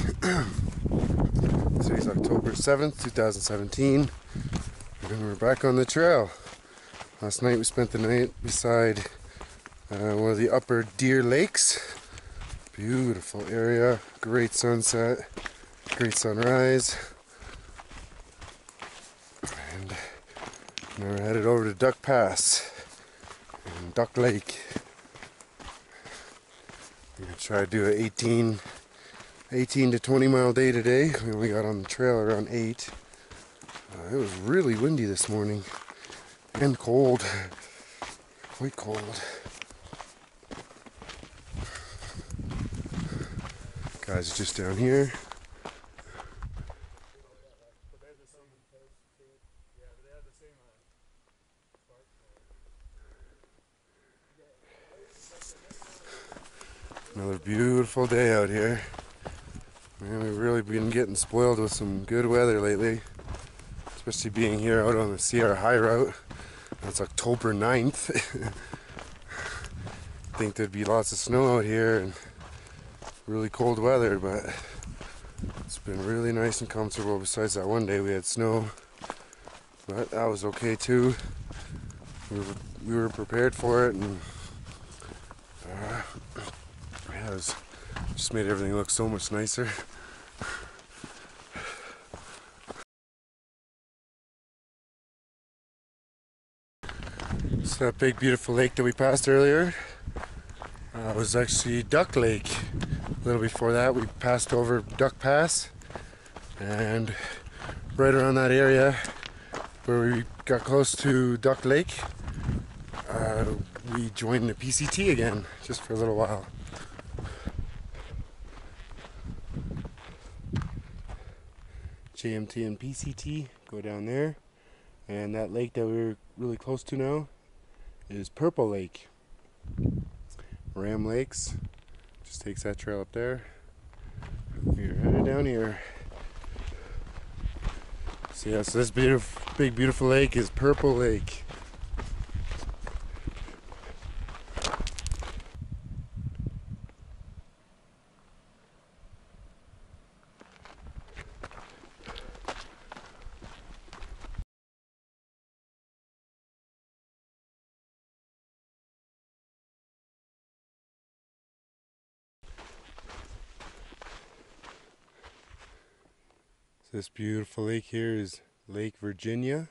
Today's October 7th, 2017, and we're back on the trail. Last night we spent the night beside one of the upper Deer Lakes. Beautiful area, great sunset, great sunrise. And now we're headed over to Duck Pass and Duck Lake. I'm going to try to do an 18 to 20 mile day today. We only got on the trail around 8. It was really windy this morning and cold, quite cold. Guys are just down here. Another beautiful day out here. Man, we've really been getting spoiled with some good weather lately, especially being here out on the Sierra High Route. It's October 9th. I think there'd be lots of snow out here and really cold weather, but it's been really nice and comfortable. Besides that one day we had snow, but that was okay too. We were prepared for it, and yeah, it just made everything look so much nicer. So that big beautiful lake that we passed earlier was actually Duck Lake. A little before that we passed over Duck Pass, and right around that area where we got close to Duck Lake, we joined the PCT again just for a little while. JMT and PCT go down there, and that lake that we're really close to now is Purple Lake. Ram Lakes just takes that trail up there. We're headed down here. So yeah, so this big beautiful lake is Purple Lake. This beautiful lake here is Lake Virginia.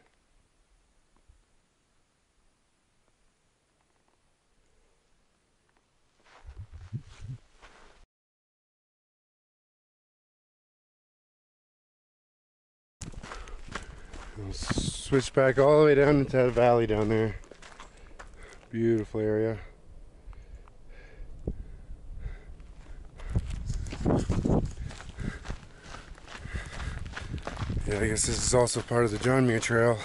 We'll switch back all the way down into that valley down there. Beautiful area. Yeah, I guess this is also part of the John Muir Trail.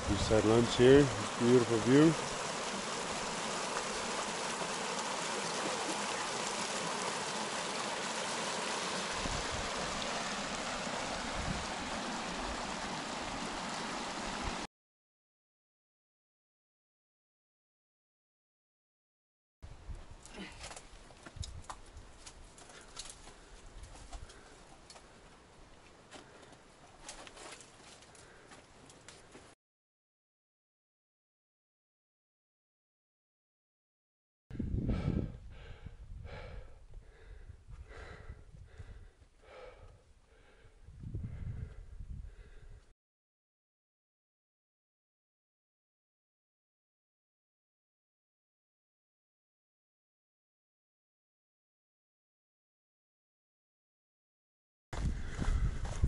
We just had lunch here. Beautiful view.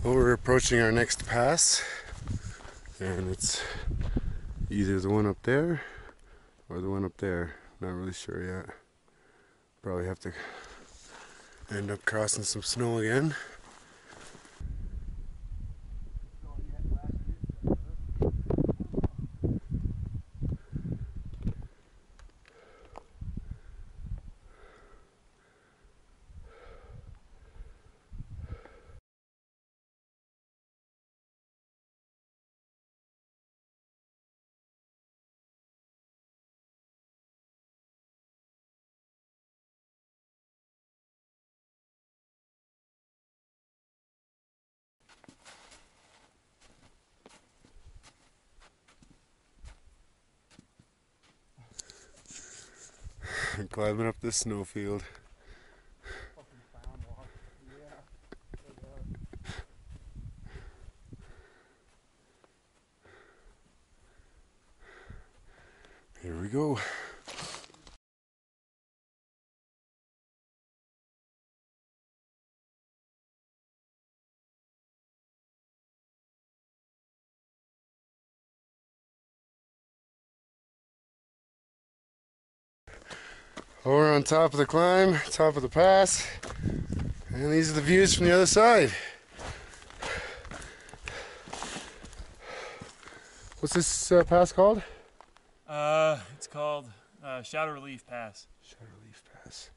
Well, we're approaching our next pass, and it's either the one up there or the one up there. Not really sure yet. Probably have to end up crossing some snow again. Climbing up this snowfield. Here we go. We're on top of the climb, top of the pass, and these are the views from the other side. What's this pass called? It's called Shadow Relief Pass. Shadow Relief Pass.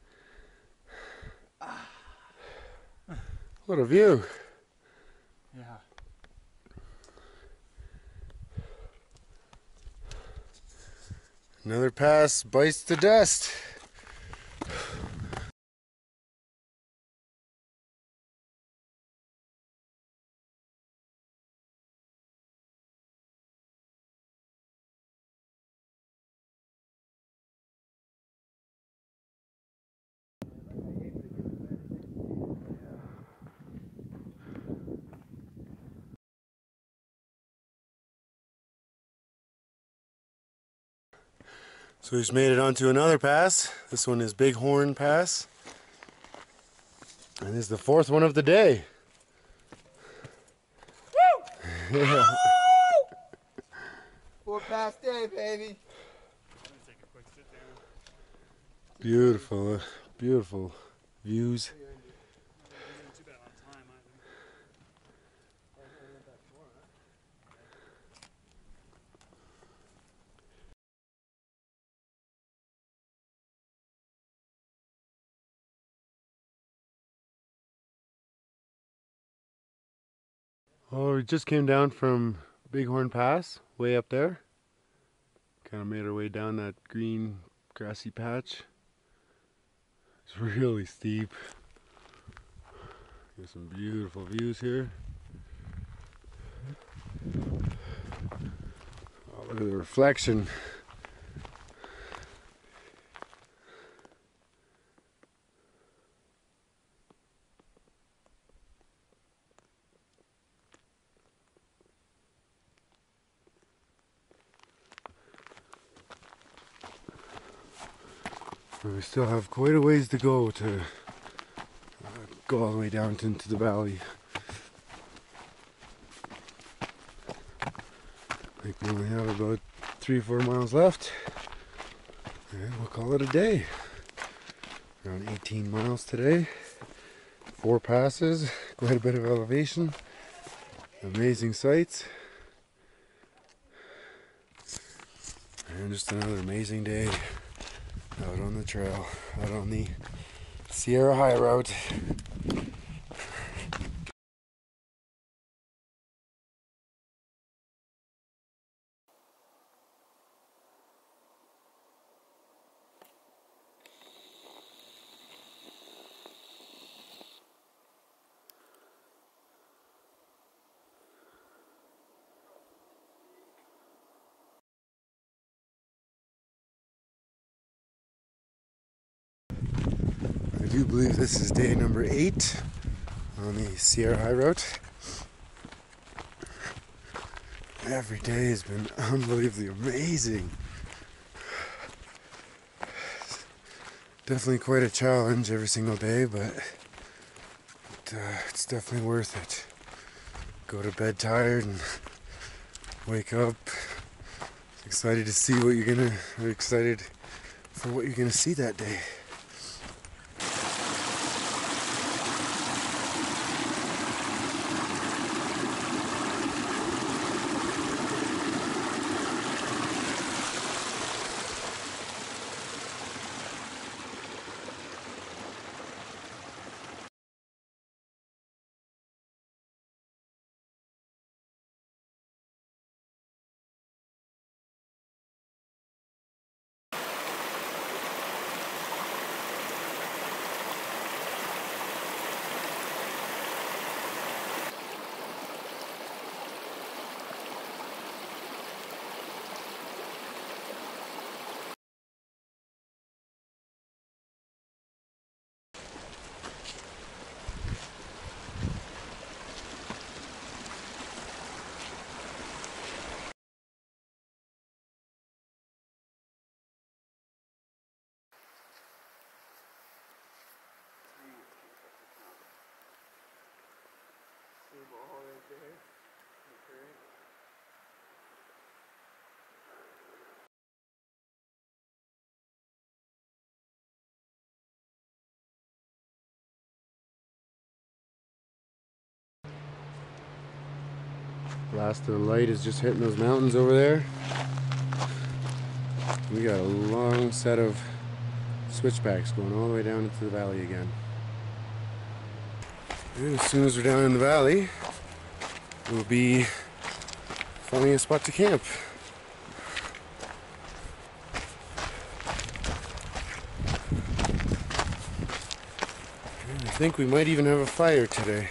What a view. Yeah. Another pass bites the dust. So we just made it onto another pass. This one is Bighorn Pass. And this is the fourth one of the day. Woo! Yeah. 4 pass day, baby. I'm gonna take a quick sit down. Beautiful, beautiful views. Isn't too bad on time either. Oh, we just came down from Bighorn Pass, way up there. Kind of made our way down that green grassy patch. It's really steep. There's some beautiful views here. Oh, look at the reflection. And we still have quite a ways to go go all the way down into the valley. I think we only have about 3 or 4 miles left, and we'll call it a day. Around 18 miles today, 4 passes, quite a bit of elevation, amazing sights, and just another amazing day out on the trail, out on the Sierra High Route. I do believe this is day number 8 on the Sierra High Route. Every day has been unbelievably amazing. Definitely quite a challenge every single day, but it's definitely worth it. Go to bed tired and wake up excited to see what excited for what you're gonna see that day. Last of the light is just hitting those mountains over there. We got a long set of switchbacks going all the way down into the valley again. And as soon as we're down in the valley, we'll be finding a spot to camp. And I think we might even have a fire today.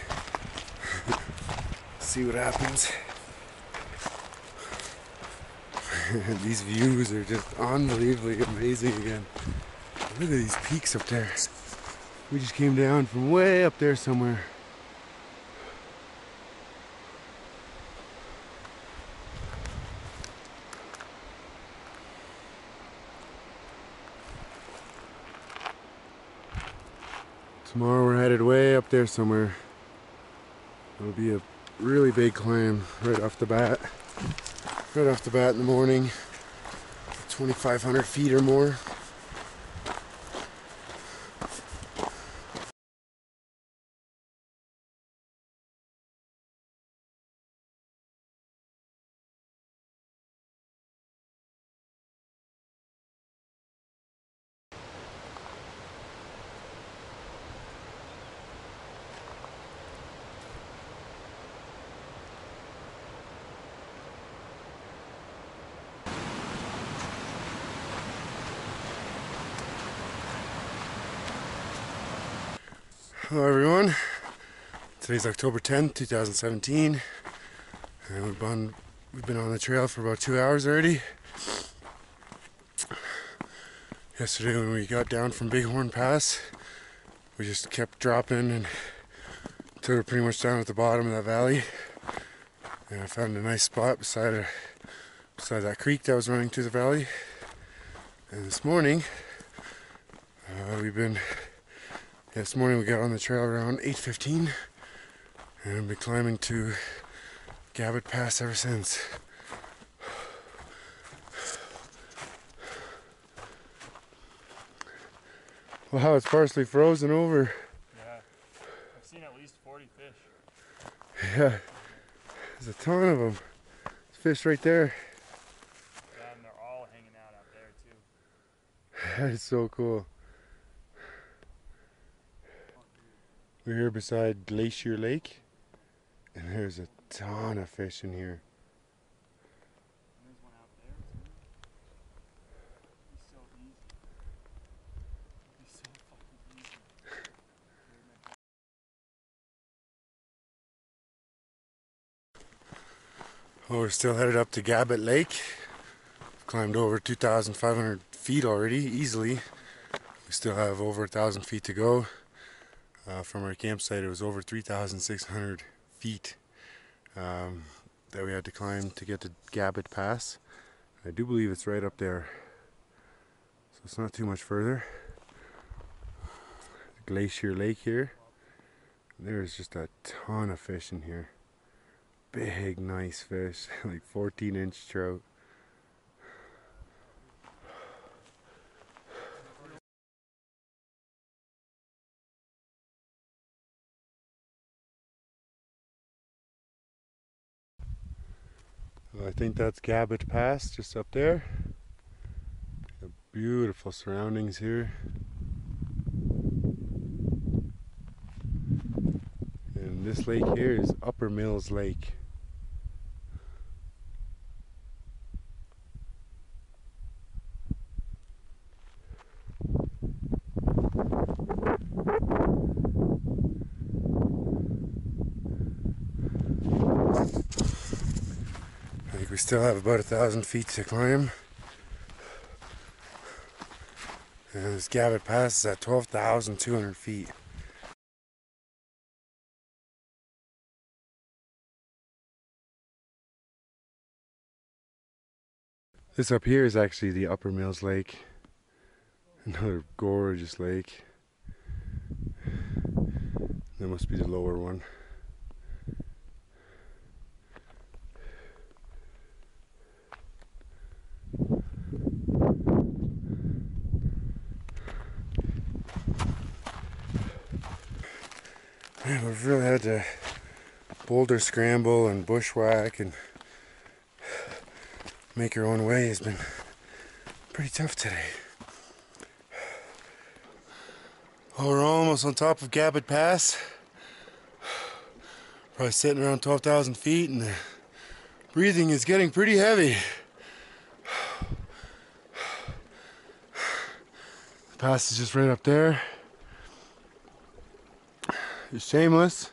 See what happens. These views are just unbelievably amazing again. Look at these peaks up there. We just came down from way up there somewhere. Tomorrow we're headed way up there somewhere. It'll be a really big climb right off the bat. Right off the bat in the morning. 2,500 feet or more. Hello everyone, today's October 10th, 2017, and we've been on the trail for about 2 hours already. Yesterday when we got down from Bighorn Pass, we just kept dropping and until we were pretty much down at the bottom of that valley, and I found a nice spot beside that creek that was running through the valley. And this morning this morning we got on the trail around 8:15 and I've been climbing to Cabot Pass ever since. Wow, it's partially frozen over. Yeah. I've seen at least 40 fish. Yeah, there's a ton of them. There's fish right there. Yeah, and they're all hanging out there too. That is so cool. We're here beside Glacier Lake, and there's a ton of fish in here. And there's one out there too. It'd be so easy. It'd be so fucking easy. Well, we're still headed up to Cabot Lake. We've climbed over 2,500 feet already, easily. We still have over 1,000 feet to go. From our campsite, it was over 3,600 feet that we had to climb to get to Cabot Pass. I do believe it's right up there, so it's not too much further. Glacier Lake here. There's just a ton of fish in here. Big, nice fish, like 14-inch trout. I think that's Cabot Pass just up there. Beautiful surroundings here. And this lake here is Upper Mills Lake. I think we still have about 1,000 feet to climb. And this Cabot Pass is at 12,200 feet. This up here is actually the Upper Mills Lake. Another gorgeous lake. That must be the lower one. Man, we've really had to boulder scramble and bushwhack and make our own way. Has been pretty tough today. Well, we're almost on top of Cabot Pass. Probably sitting around 12,000 feet, and the breathing is getting pretty heavy. The pass is just right up there. It's shameless.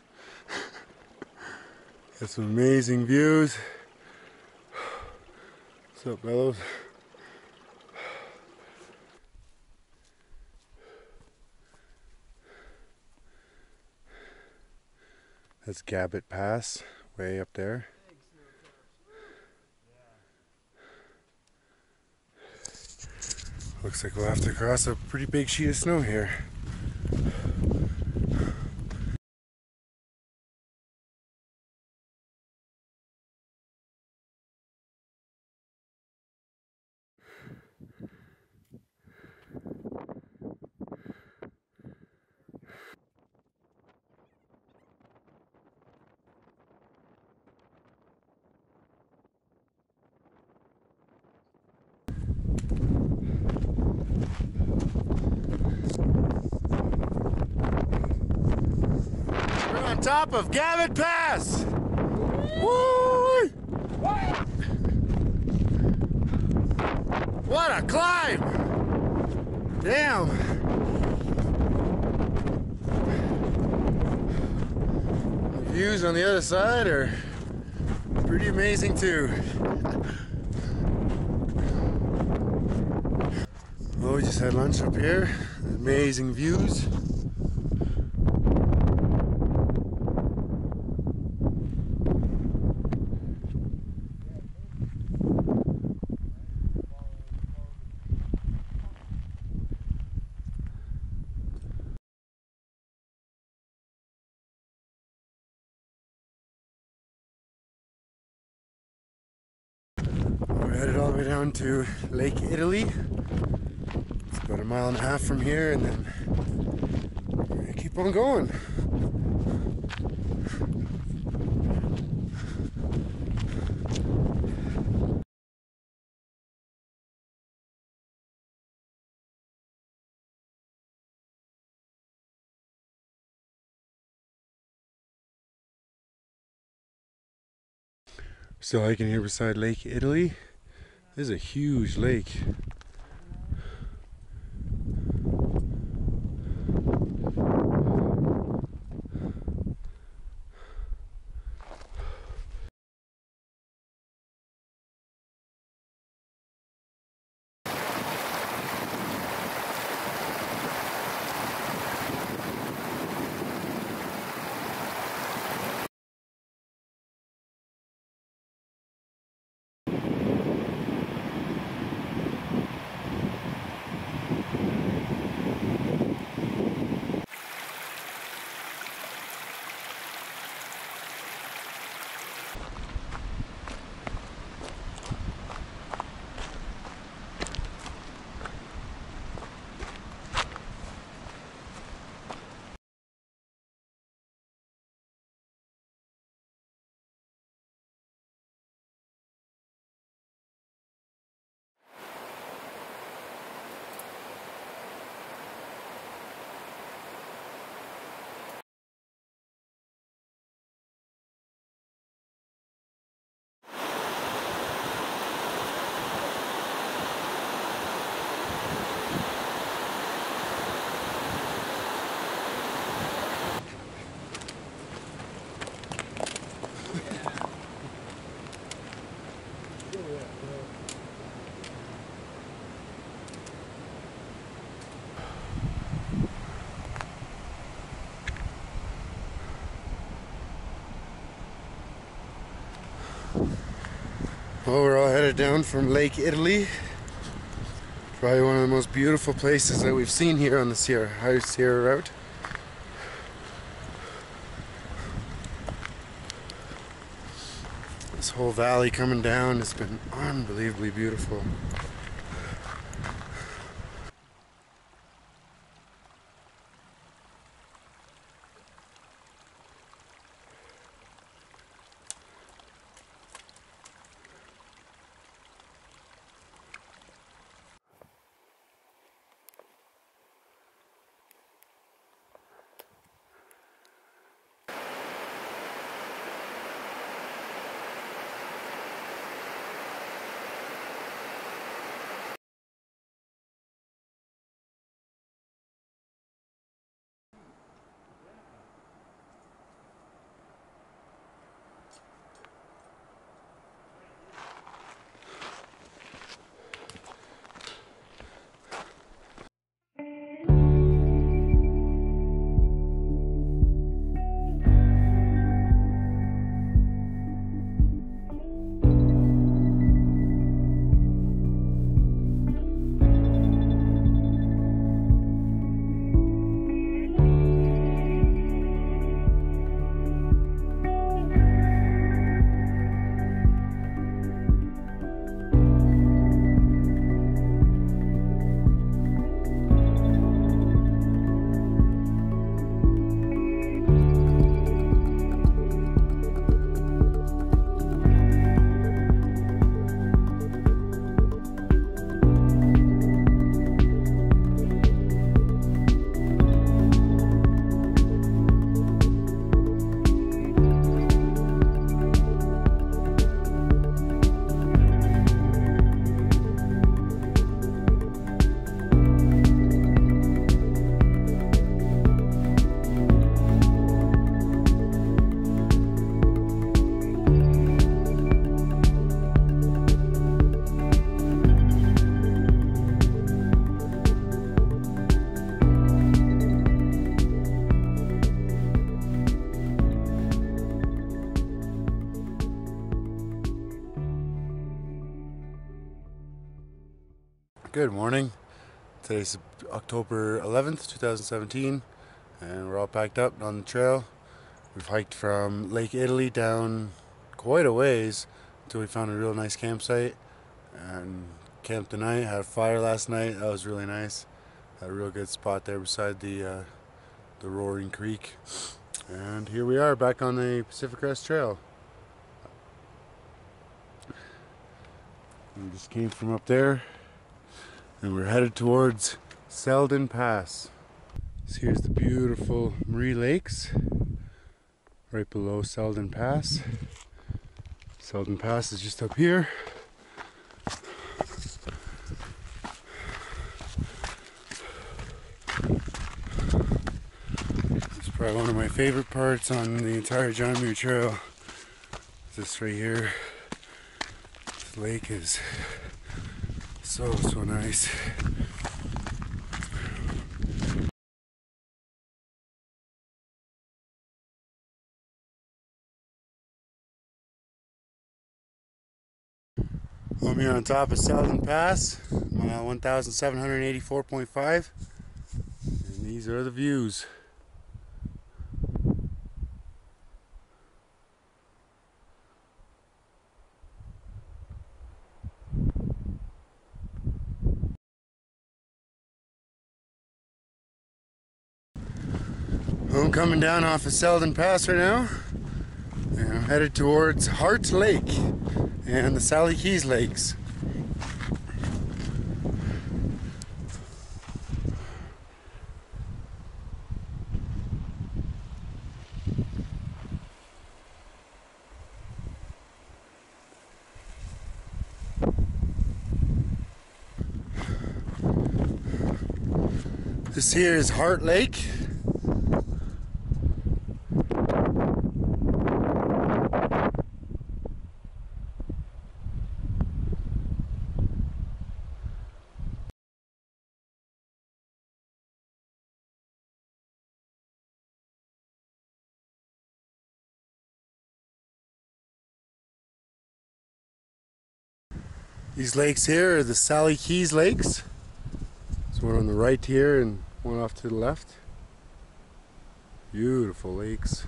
Got some amazing views. What's up, fellows? That's Cabot Pass, way up there. Looks like we'll have to cross a pretty big sheet of snow here. Top of Cabot Pass! Woo! What a climb! Damn! views on the other side are pretty amazing too. Well, we just had lunch up here. Amazing views. We're headed all the way down to Lake Italy. It's about 1.5 miles from here, and then we're gonna keep on going. Still hiking here beside Lake Italy. This is a huge lake. Well, we're all headed down from Lake Italy. Probably one of the most beautiful places that we've seen here on the High Sierra route. This whole valley coming down has been unbelievably beautiful. Good morning. Today's October 11th, 2017, and we're all packed up on the trail. We've hiked from Lake Italy down quite a ways until we found a real nice campsite and camped tonight. Had a fire last night. That was really nice. Had a real good spot there beside the roaring creek. And here we are back on the Pacific Crest Trail. We just came from up there and we're headed towards Selden Pass. So here's the beautiful Minaret Lakes right below Selden Pass. Selden Pass is just up here. It's probably one of my favorite parts on the entire John Muir Trail. This right here. This lake is so nice. I'm here on top of Selden Pass, 1,784.5, and these are the views. I'm coming down off of Selden Pass right now, and I'm headed towards Hart Lake and the Sally Keys Lakes. This here is Hart Lake. These lakes here are the Sally Keys Lakes. There's one on the right here and one off to the left. Beautiful lakes.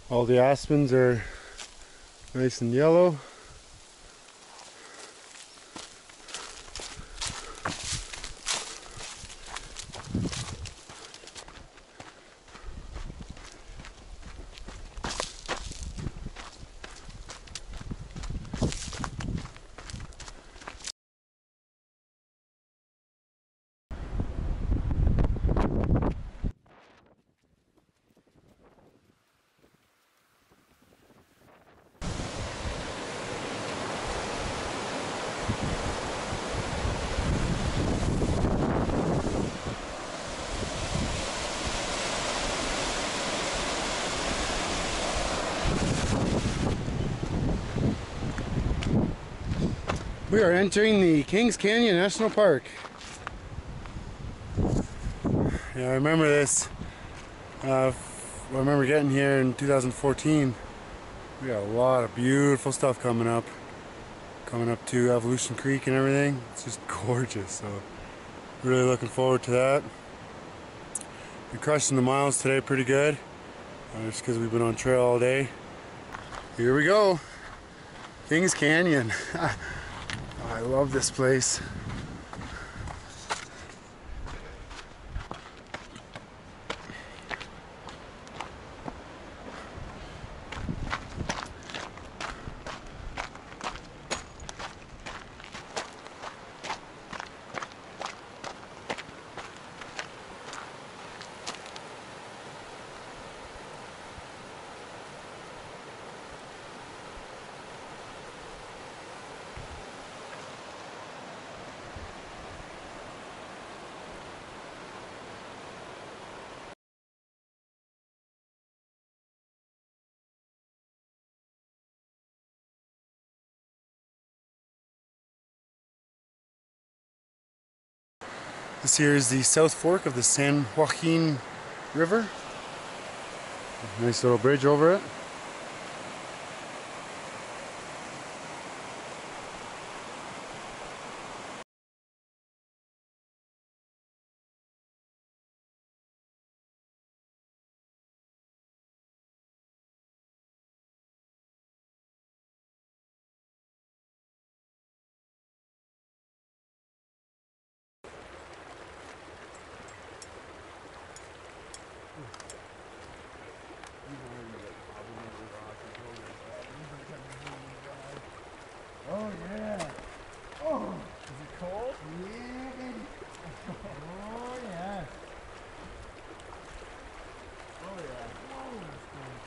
All the aspens are nice and yellow. We are entering the Kings Canyon National Park. Yeah, I remember this. I remember getting here in 2014. We got a lot of beautiful stuff coming up to Evolution Creek and everything. It's just gorgeous, so really looking forward to that. Been crushing the miles today pretty good, just because we've been on trail all day. Here we go, Kings Canyon. I love this place. This here is the South Fork of the San Joaquin River. Nice little bridge over it. Oh yeah. Oh. Is it cold? Yeah, baby. Oh yeah. Oh yeah. Whoa, that's cold.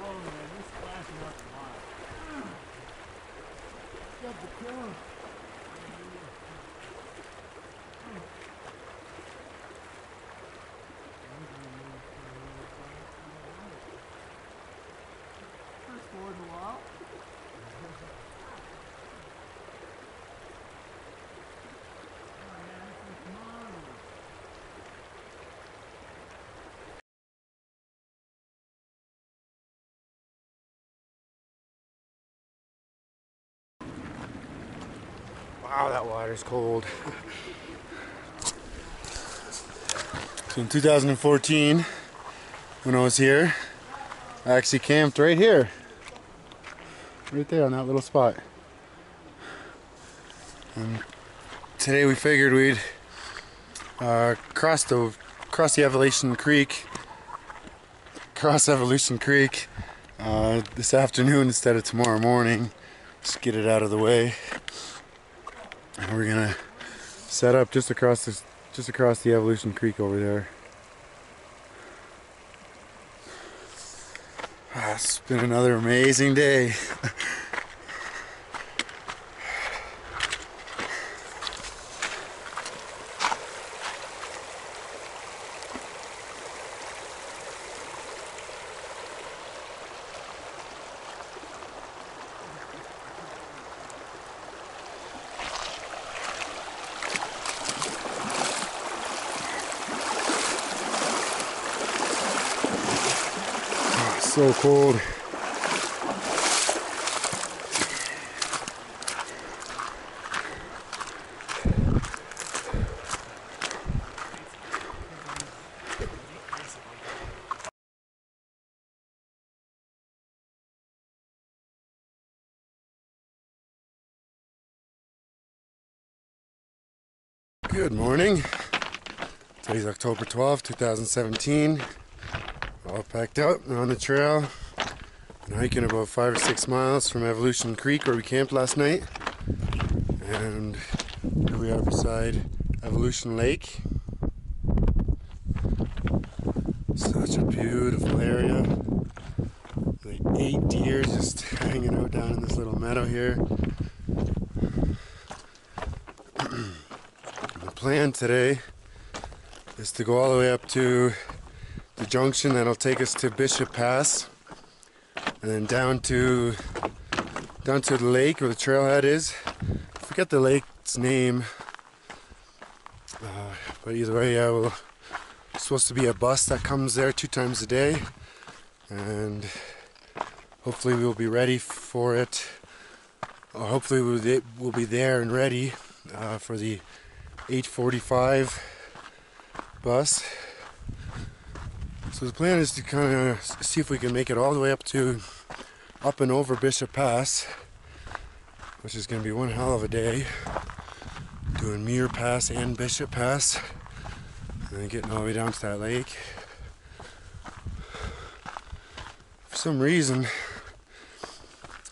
Oh man, this splashing up a lot. Got the corn. First board in a while. Wow, that water's cold. So in 2014, when I was here, I actually camped right here. Right there on that little spot. And today we figured we'd cross Evolution Creek this afternoon instead of tomorrow morning. Just get it out of the way. And we're gonna set up just across the Evolution Creek over there. It's been another amazing day. So cold. Good morning. Today's October 12th, 2017. All packed up and on the trail. Been hiking about 5 or 6 miles from Evolution Creek where we camped last night. And here we are beside Evolution Lake. Such a beautiful area. Like 8 deer just hanging out down in this little meadow here. The plan today is to go all the way up to the junction that'll take us to Bishop Pass, and then down to the lake where the trailhead is. I forget the lake's name, but either way, yeah, it's supposed to be a bus that comes there 2 times a day, and hopefully we'll be ready for it, or hopefully we'll be there and ready for the 8:45 bus. So the plan is to kind of see if we can make it all the way up and over Bishop Pass, which is going to be one hell of a day, doing Muir Pass and Bishop Pass, and then getting all the way down to that lake. For some reason,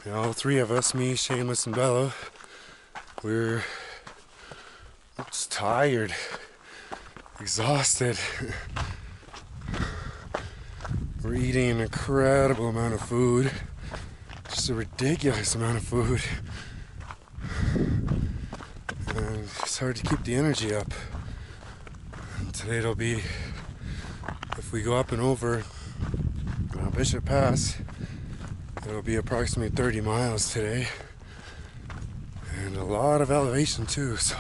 all 3 of us, me, Shameless, and Bello, we're just tired, exhausted. We're eating an incredible amount of food, just a ridiculous amount of food. And it's hard to keep the energy up. And today it'll be, if we go up and over Bishop Pass, it'll be approximately 30 miles today. And a lot of elevation too, so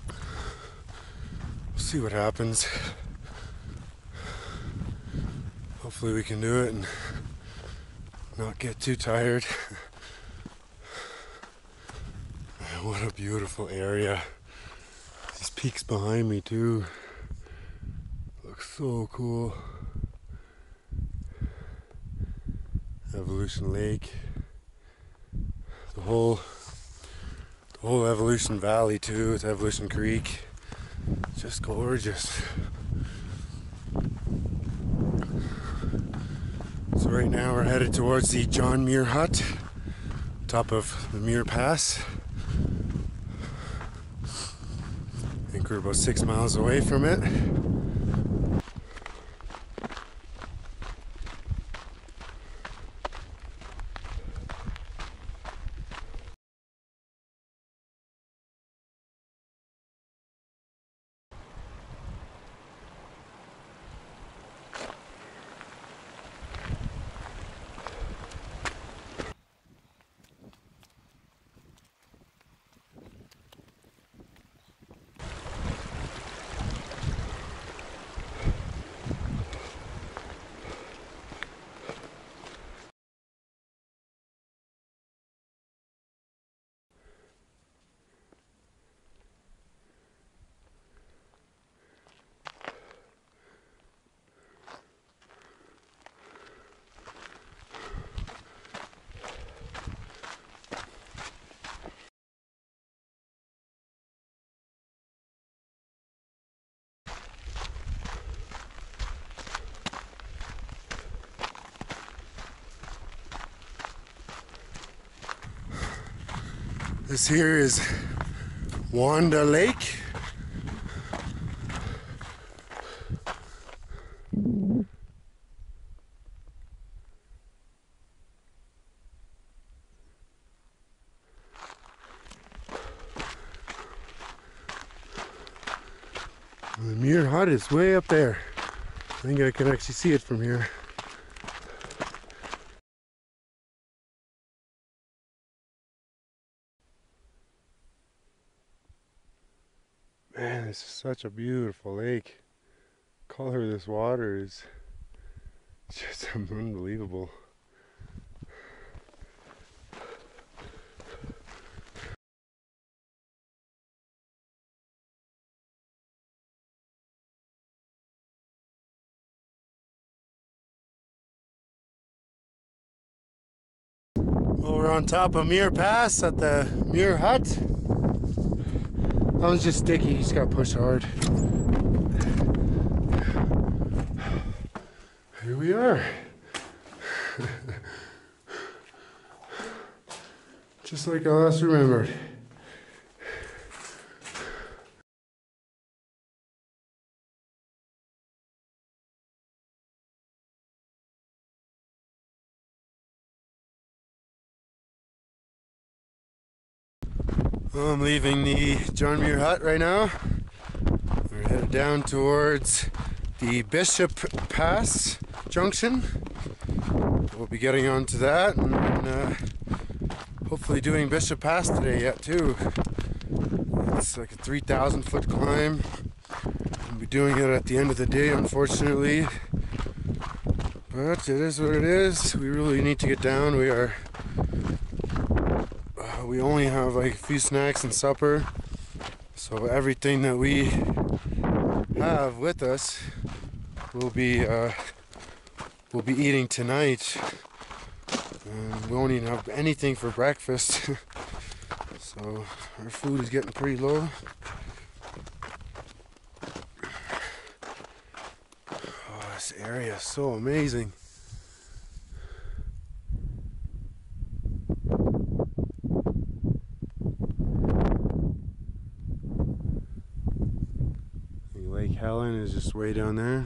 we'll see what happens. Hopefully we can do it and not get too tired. What a beautiful area. These peaks behind me too. Look so cool. Evolution Lake. The whole Evolution Valley too, with Evolution Creek. Just gorgeous. So right now we're headed towards the John Muir Hut, top of the Muir Pass. I think we're about 6 miles away from it. This here is Wanda Lake. The Muir Hut is way up there. I think I can actually see it from here. Man, this is such a beautiful lake. The color of this water is just unbelievable. Well, we're on top of Muir Pass at the Muir Hut. That one's just sticky, you just gotta push hard. Here we are. Just like I last remembered. Well, I'm leaving the John Muir Hut right now. We're headed down towards the Bishop Pass Junction. We'll be getting onto that and hopefully doing Bishop Pass today yet too. It's like a 3,000 foot climb. We'll be doing it at the end of the day, unfortunately. But it is what it is. We really need to get down. We only have like a few snacks and supper, so everything that we have with us we'll be eating tonight, and we won't even have anything for breakfast. So our food is getting pretty low. Oh, this area is so amazing. Lake Helen is just way down there.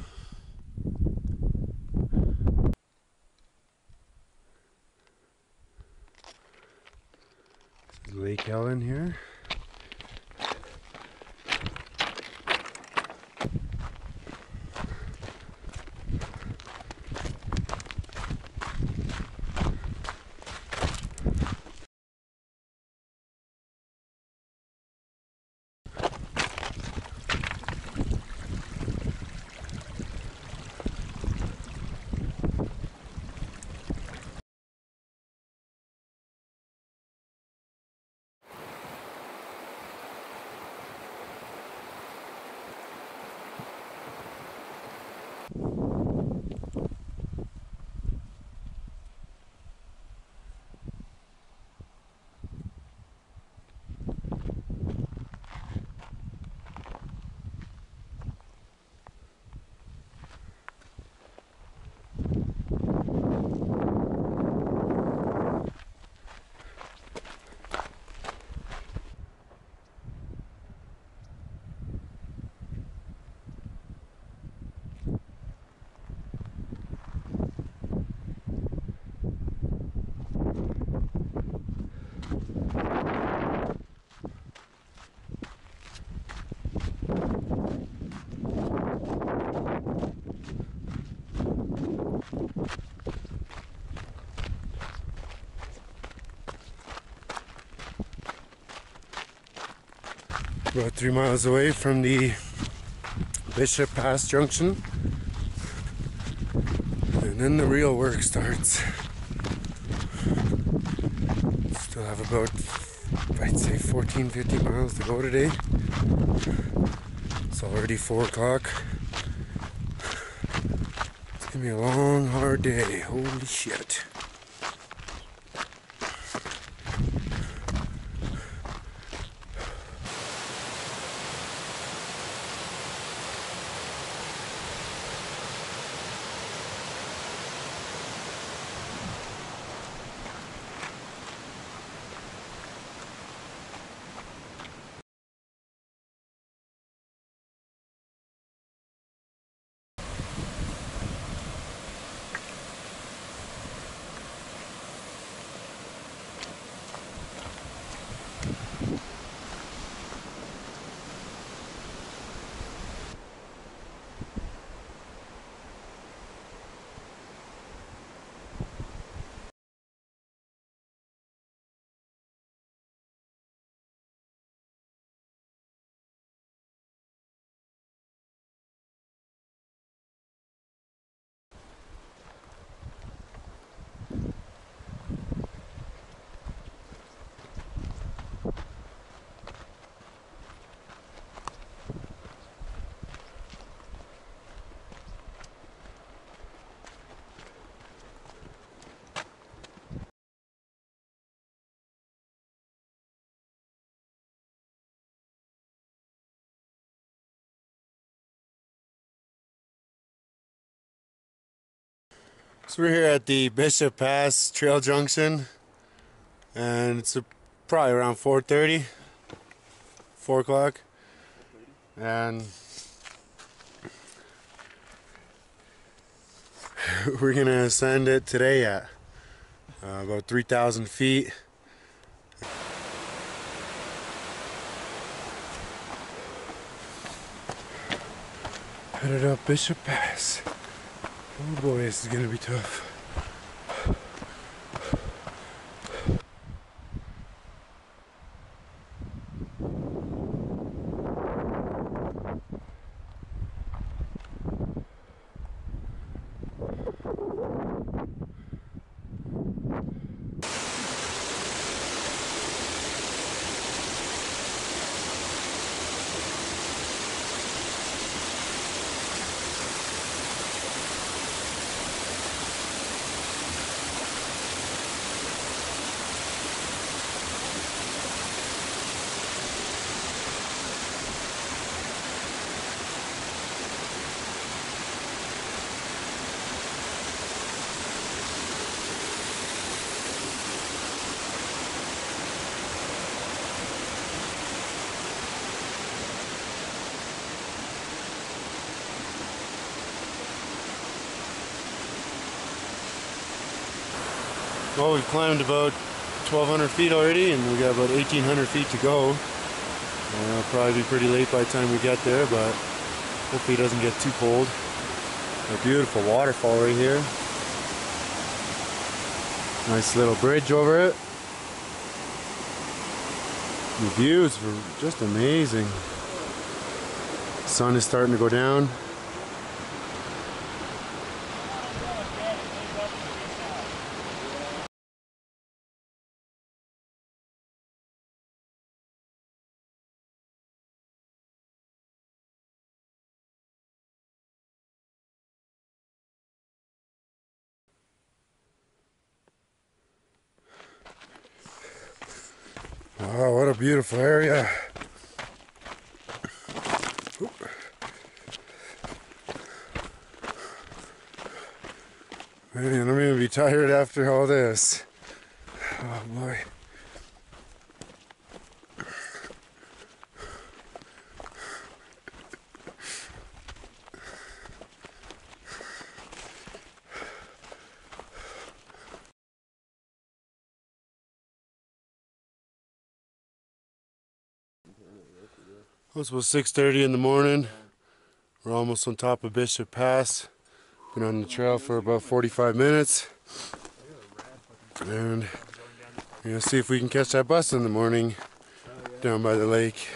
This is Lake Helen here. About 3 miles away from the Bishop Pass Junction, and then the real work starts. Still have about, I'd say 14-15 miles to go today. It's already 4 o'clock. It's gonna be a long, hard day. Holy shit. So we're here at the Bishop Pass Trail Junction, and it's probably around 4:30, 4 o'clock, and we're gonna ascend it today at about 3,000 feet. Headed up Bishop Pass. Oh boy, this is gonna be tough. Well, we've climbed about 1,200 feet already, and we got about 1,800 feet to go. It'll probably be pretty late by the time we get there, but hopefully it doesn't get too cold. A beautiful waterfall right here. Nice little bridge over it. The views are just amazing. Sun is starting to go down. a beautiful area. Man, I'm gonna be tired after all this. Oh boy. It was 6:30 in the morning. We're almost on top of Bishop Pass. Been on the trail for about 45 minutes. And we're gonna see if we can catch that bus in the morning down by the lake.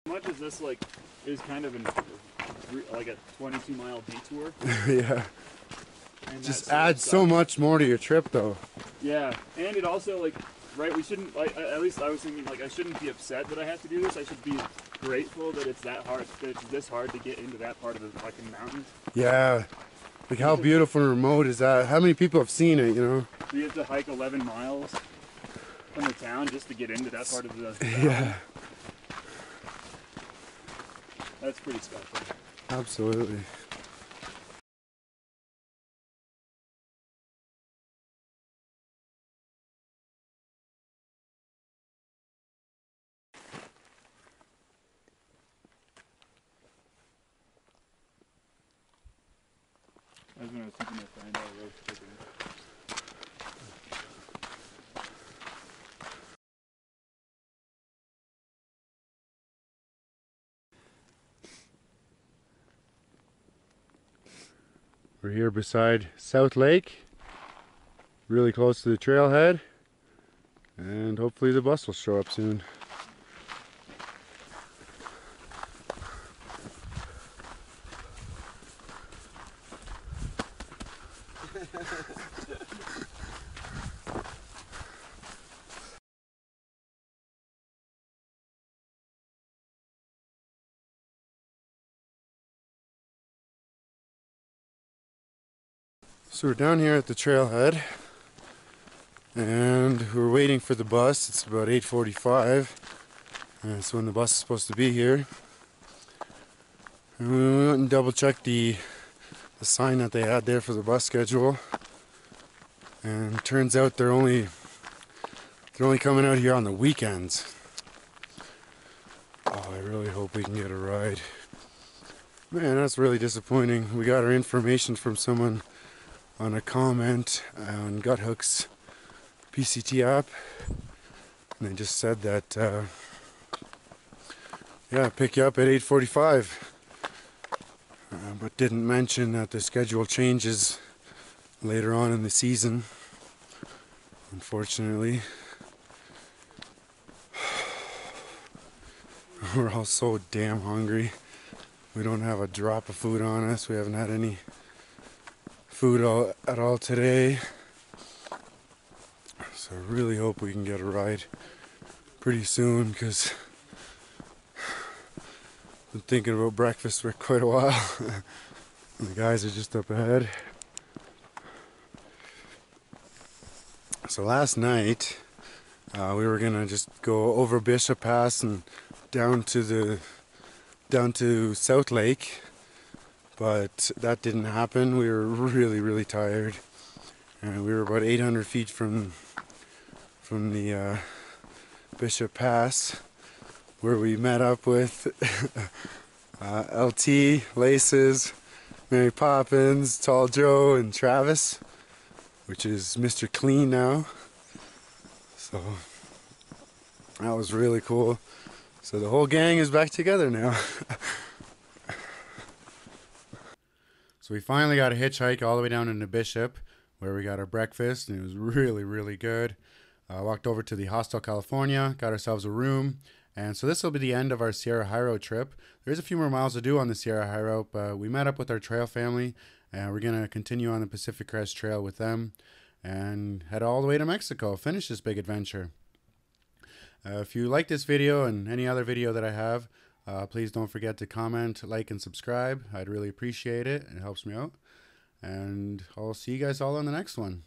How much is this like is kind of like a 22-mile detour? Yeah. And Just adds so much more to your trip though. Yeah, and it also like we shouldn't like at least I was thinking like I shouldn't be upset that I have to do this. I should be grateful that it's that hard that it's this hard to get into that part of the fucking mountains. Yeah. Like how beautiful and remote is that? How many people have seen it, you know? So you have to hike 11 miles from the town just to get into that part of the Yeah. That's pretty special. Absolutely. I was gonna keep my friend out of road chicken. We're here beside South Lake, really close to the trailhead, and hopefully the bus will show up soon. So we're down here at the trailhead and we're waiting for the bus. It's about 8:45. That's when the bus is supposed to be here. And we went and double checked the sign that they had there for the bus schedule. And it turns out they're only coming out here on the weekends. Oh, I really hope we can get a ride. Man, that's really disappointing. We got our information from someone on a comment on Guthook's PCT app, and they just said that yeah, pick you up at 8:45, but didn't mention that the schedule changes later on in the season, unfortunately. We're all so damn hungry. We don't have a drop of food on us. We haven't had any food at all today, so I really hope we can get a ride pretty soon, because I've been thinking about breakfast for quite a while. The guys are just up ahead. So last night we were gonna just go over Bishop Pass and down to South Lake, but that didn't happen. We were really tired, and we were about 800 feet from the Bishop Pass, where we met up with LT, Laces, Mary Poppins, Tall Joe, and Travis, which is Mr. Clean now. So that was really cool. So the whole gang is back together now. So we finally got a hitchhike all the way down into Bishop, where we got our breakfast, and it was really good. Walked over to the Hostel California, got ourselves a room, And so this will be the end of our Sierra High Road trip. There's a few more miles to do on the Sierra High Road, but we met up with our trail family, and we're going to continue on the Pacific Crest Trail with them and head all the way to Mexico, finish this big adventure. If you like this video and any other video that I have, please don't forget to comment, like, and subscribe. I'd really appreciate it. It helps me out. And I'll see you guys all on the next one.